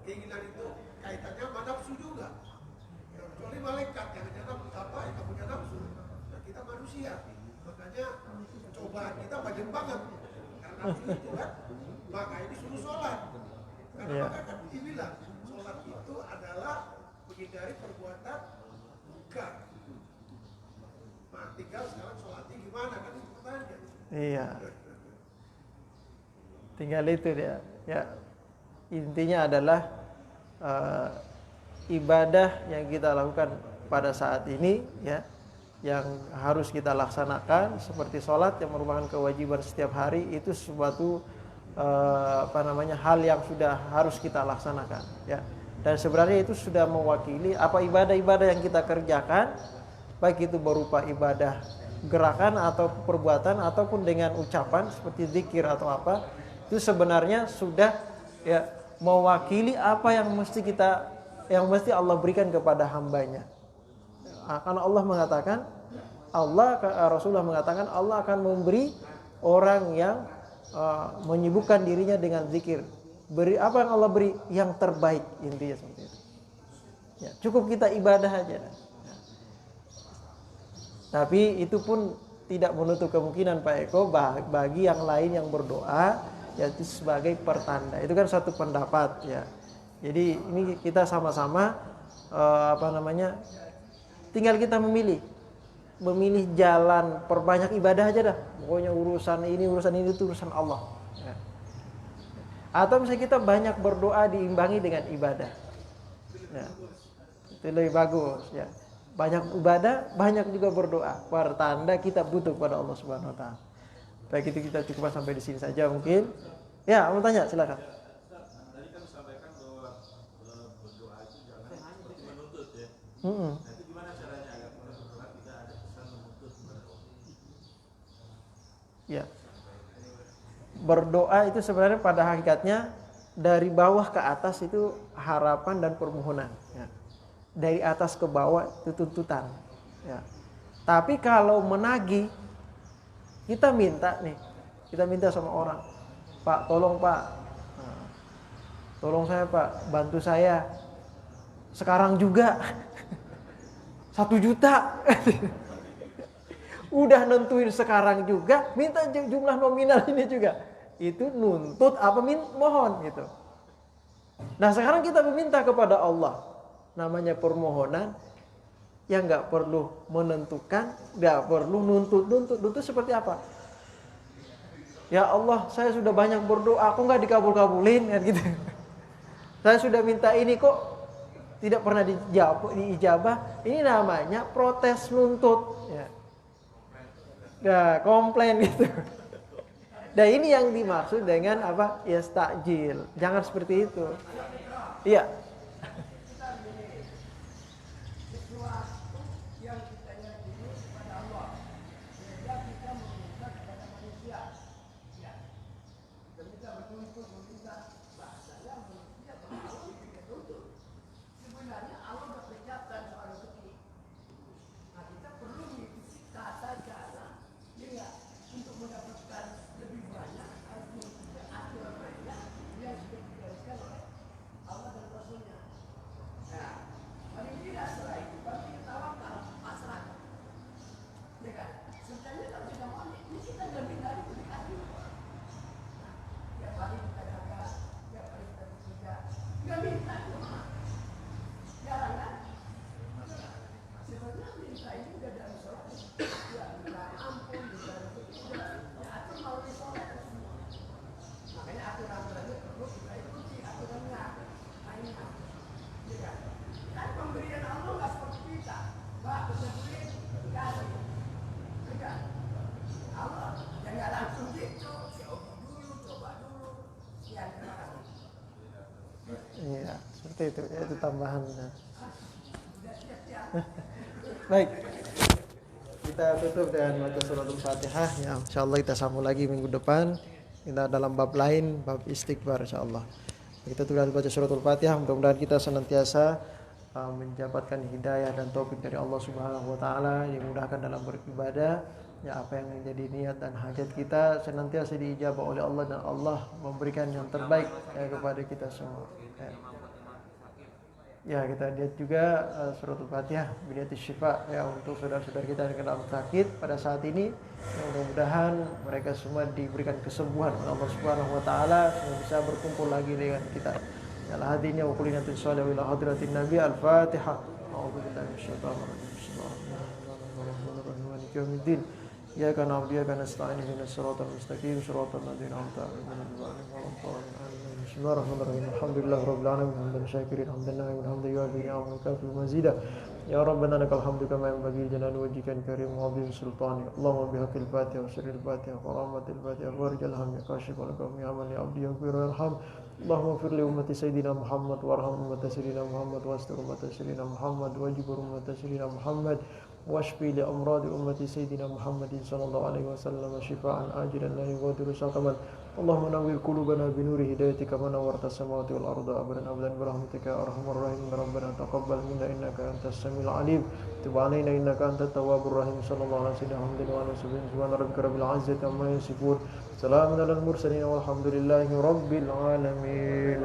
Keinginan itu kaitannya sama nafsu juga. Ya, kecuali malaikat yang punya nafsu apa? Yang punya nafsu. Nah, kita manusia. Makanya cobaan kita banyak banget. Karena nafsu itu kan. Makanya disuruh sholat. Karena maka kan dibilang sholat itu adalah menghindari perbuatan munkar. Nah, tinggal sekarang sholatnya gimana kan itu pertanyaan. Iya. Tinggal itu dia. Ya. Intinya adalah ibadah yang kita lakukan pada saat ini ya, yang harus kita laksanakan seperti sholat yang merupakan kewajiban setiap hari itu suatu hal yang sudah harus kita laksanakan ya. Dan sebenarnya itu sudah mewakili apa ibadah-ibadah yang kita kerjakan, baik itu berupa ibadah gerakan atau perbuatan ataupun dengan ucapan seperti zikir atau apa, itu sebenarnya sudah ya mewakili apa yang mesti Allah berikan kepada hambanya. Karena Allah mengatakan, Rasulullah mengatakan Allah akan memberi orang yang menyibukkan dirinya dengan zikir. Beri apa yang Allah beri? Yang terbaik, intinya seperti itu. Ya, cukup kita ibadah aja. Ya. Tapi itu pun tidak menutup kemungkinan Pak Eko bagi yang lain yang berdoa, yaitu sebagai pertanda. Itu kan satu pendapat ya. Jadi ini kita sama-sama tinggal kita memilih jalan, perbanyak ibadah aja dah. Pokoknya urusan ini itu urusan Allah. Ya. Atau misalnya kita banyak berdoa diimbangi dengan ibadah. Ya. Itu lebih bagus ya. Banyak ibadah, banyak juga berdoa. Pertanda kita butuh kepada Allah Subhanahu wa taala. Baik, itu kita cukup sampai di sini saja mungkin. Ya, mau tanya silakan. Tadi kan disampaikan bahwa berdoa itu jangan seperti menuntut ya. Nah, itu gimana caranya agar berdoa tidak ada kesan menuntut kepada Allah? Ya. Berdoa itu sebenarnya pada hakikatnya dari bawah ke atas itu harapan dan permohonan. Ya. Dari atas ke bawah itu tuntutan. Ya. Tapi kalau menagih, kita minta sama orang, Pak, tolong Pak, tolong saya Pak, bantu saya, sekarang juga, 1 juta. Udah nentuin sekarang juga, minta jumlah nominal ini juga. Itu nuntut apa mohon gitu. Nah sekarang kita meminta kepada Allah, namanya permohonan yang nggak perlu menentukan, nggak perlu nuntut seperti apa? Ya Allah, saya sudah banyak berdoa, kok nggak dikabul-kabulin kan gitu. Saya sudah minta ini kok tidak pernah diijabah. Ini namanya protes nuntut. Ya. Nah, komplain gitu. Dan ini yang dimaksud dengan apa? Yastajil. Jangan seperti itu. Iya. Iya, seperti itu. Ya, itu tambahan. Baik. Kita tutup dengan baca suratul Fatihah. Ya, insyaallah kita sambung lagi minggu depan. Kita dalam bab lain, bab istighfar insyaallah. Kita tutup baca suratul Fatihah. Mudah-mudahan kita senantiasa mendapatkan hidayah dan taufik dari Allah Subhanahu wa taala, dimudahkan dalam beribadah. Ya, apa yang menjadi niat dan hajat kita senantiasa diijabah oleh Allah, dan Allah memberikan yang terbaik kepada kita semua. Ya, kita lihat juga suratul Fatihah biniatis syifa ya untuk saudara-saudara kita yang dalam sakit pada saat ini. Mudah-mudahan mereka semua diberikan kesembuhan oleh Allah Subhanahu wa taala, semua bisa berkumpul lagi dengan kita. Ya hadirin wa qulinatus salih ila hadratin nabi al-Fatihah. A'udzubillahi minasyaitonir rajim. Bismillahirrahmanirrahim. Ya kana abdiya kana nasta'in ihdinas siratal mustaqim siratal ladzina an'amta 'alaihim. Bismillahirrahmanirrahim. Alhamdulillahirabbil alamin hamdan syakirin hamdan na'iman hamdan yu'afi ni'amahu kafi mazida. Ya Rabbana lakal hamdu kama yanbaghi li jalali wajhikal karim wa 'azimi sultani. Allahumma bihaqqil Fatihah wa sirril Fatihah wa rahmatil Fatihah wa rijal hamdi kashifal ghami amali abdi ya yarham. اللهم اغفر لأمة سيدنا محمد وارحم أمة سيدنا محمد واستر أمة سيدنا محمد واجبر أمة سيدنا محمد واشفي لأمراض أمة سيدنا محمد صلى الله عليه وسلم شفاء عاجلا لا يغادر سقما اللهم نور قلوبنا بنور هدايتك كما نورت السماوات والأرض أبدا أبدا برحمتك يا أرحم الراحمين ربنا تقبل منا إنك أنت السميع العليم تب علينا إنك أنت التواب الرحيم صلى الله على سيدنا محمد وعلى آله وصحبه سبحان ربك رب العزة عما يصفون سلام على المرسلين والحمد لله رب العالمين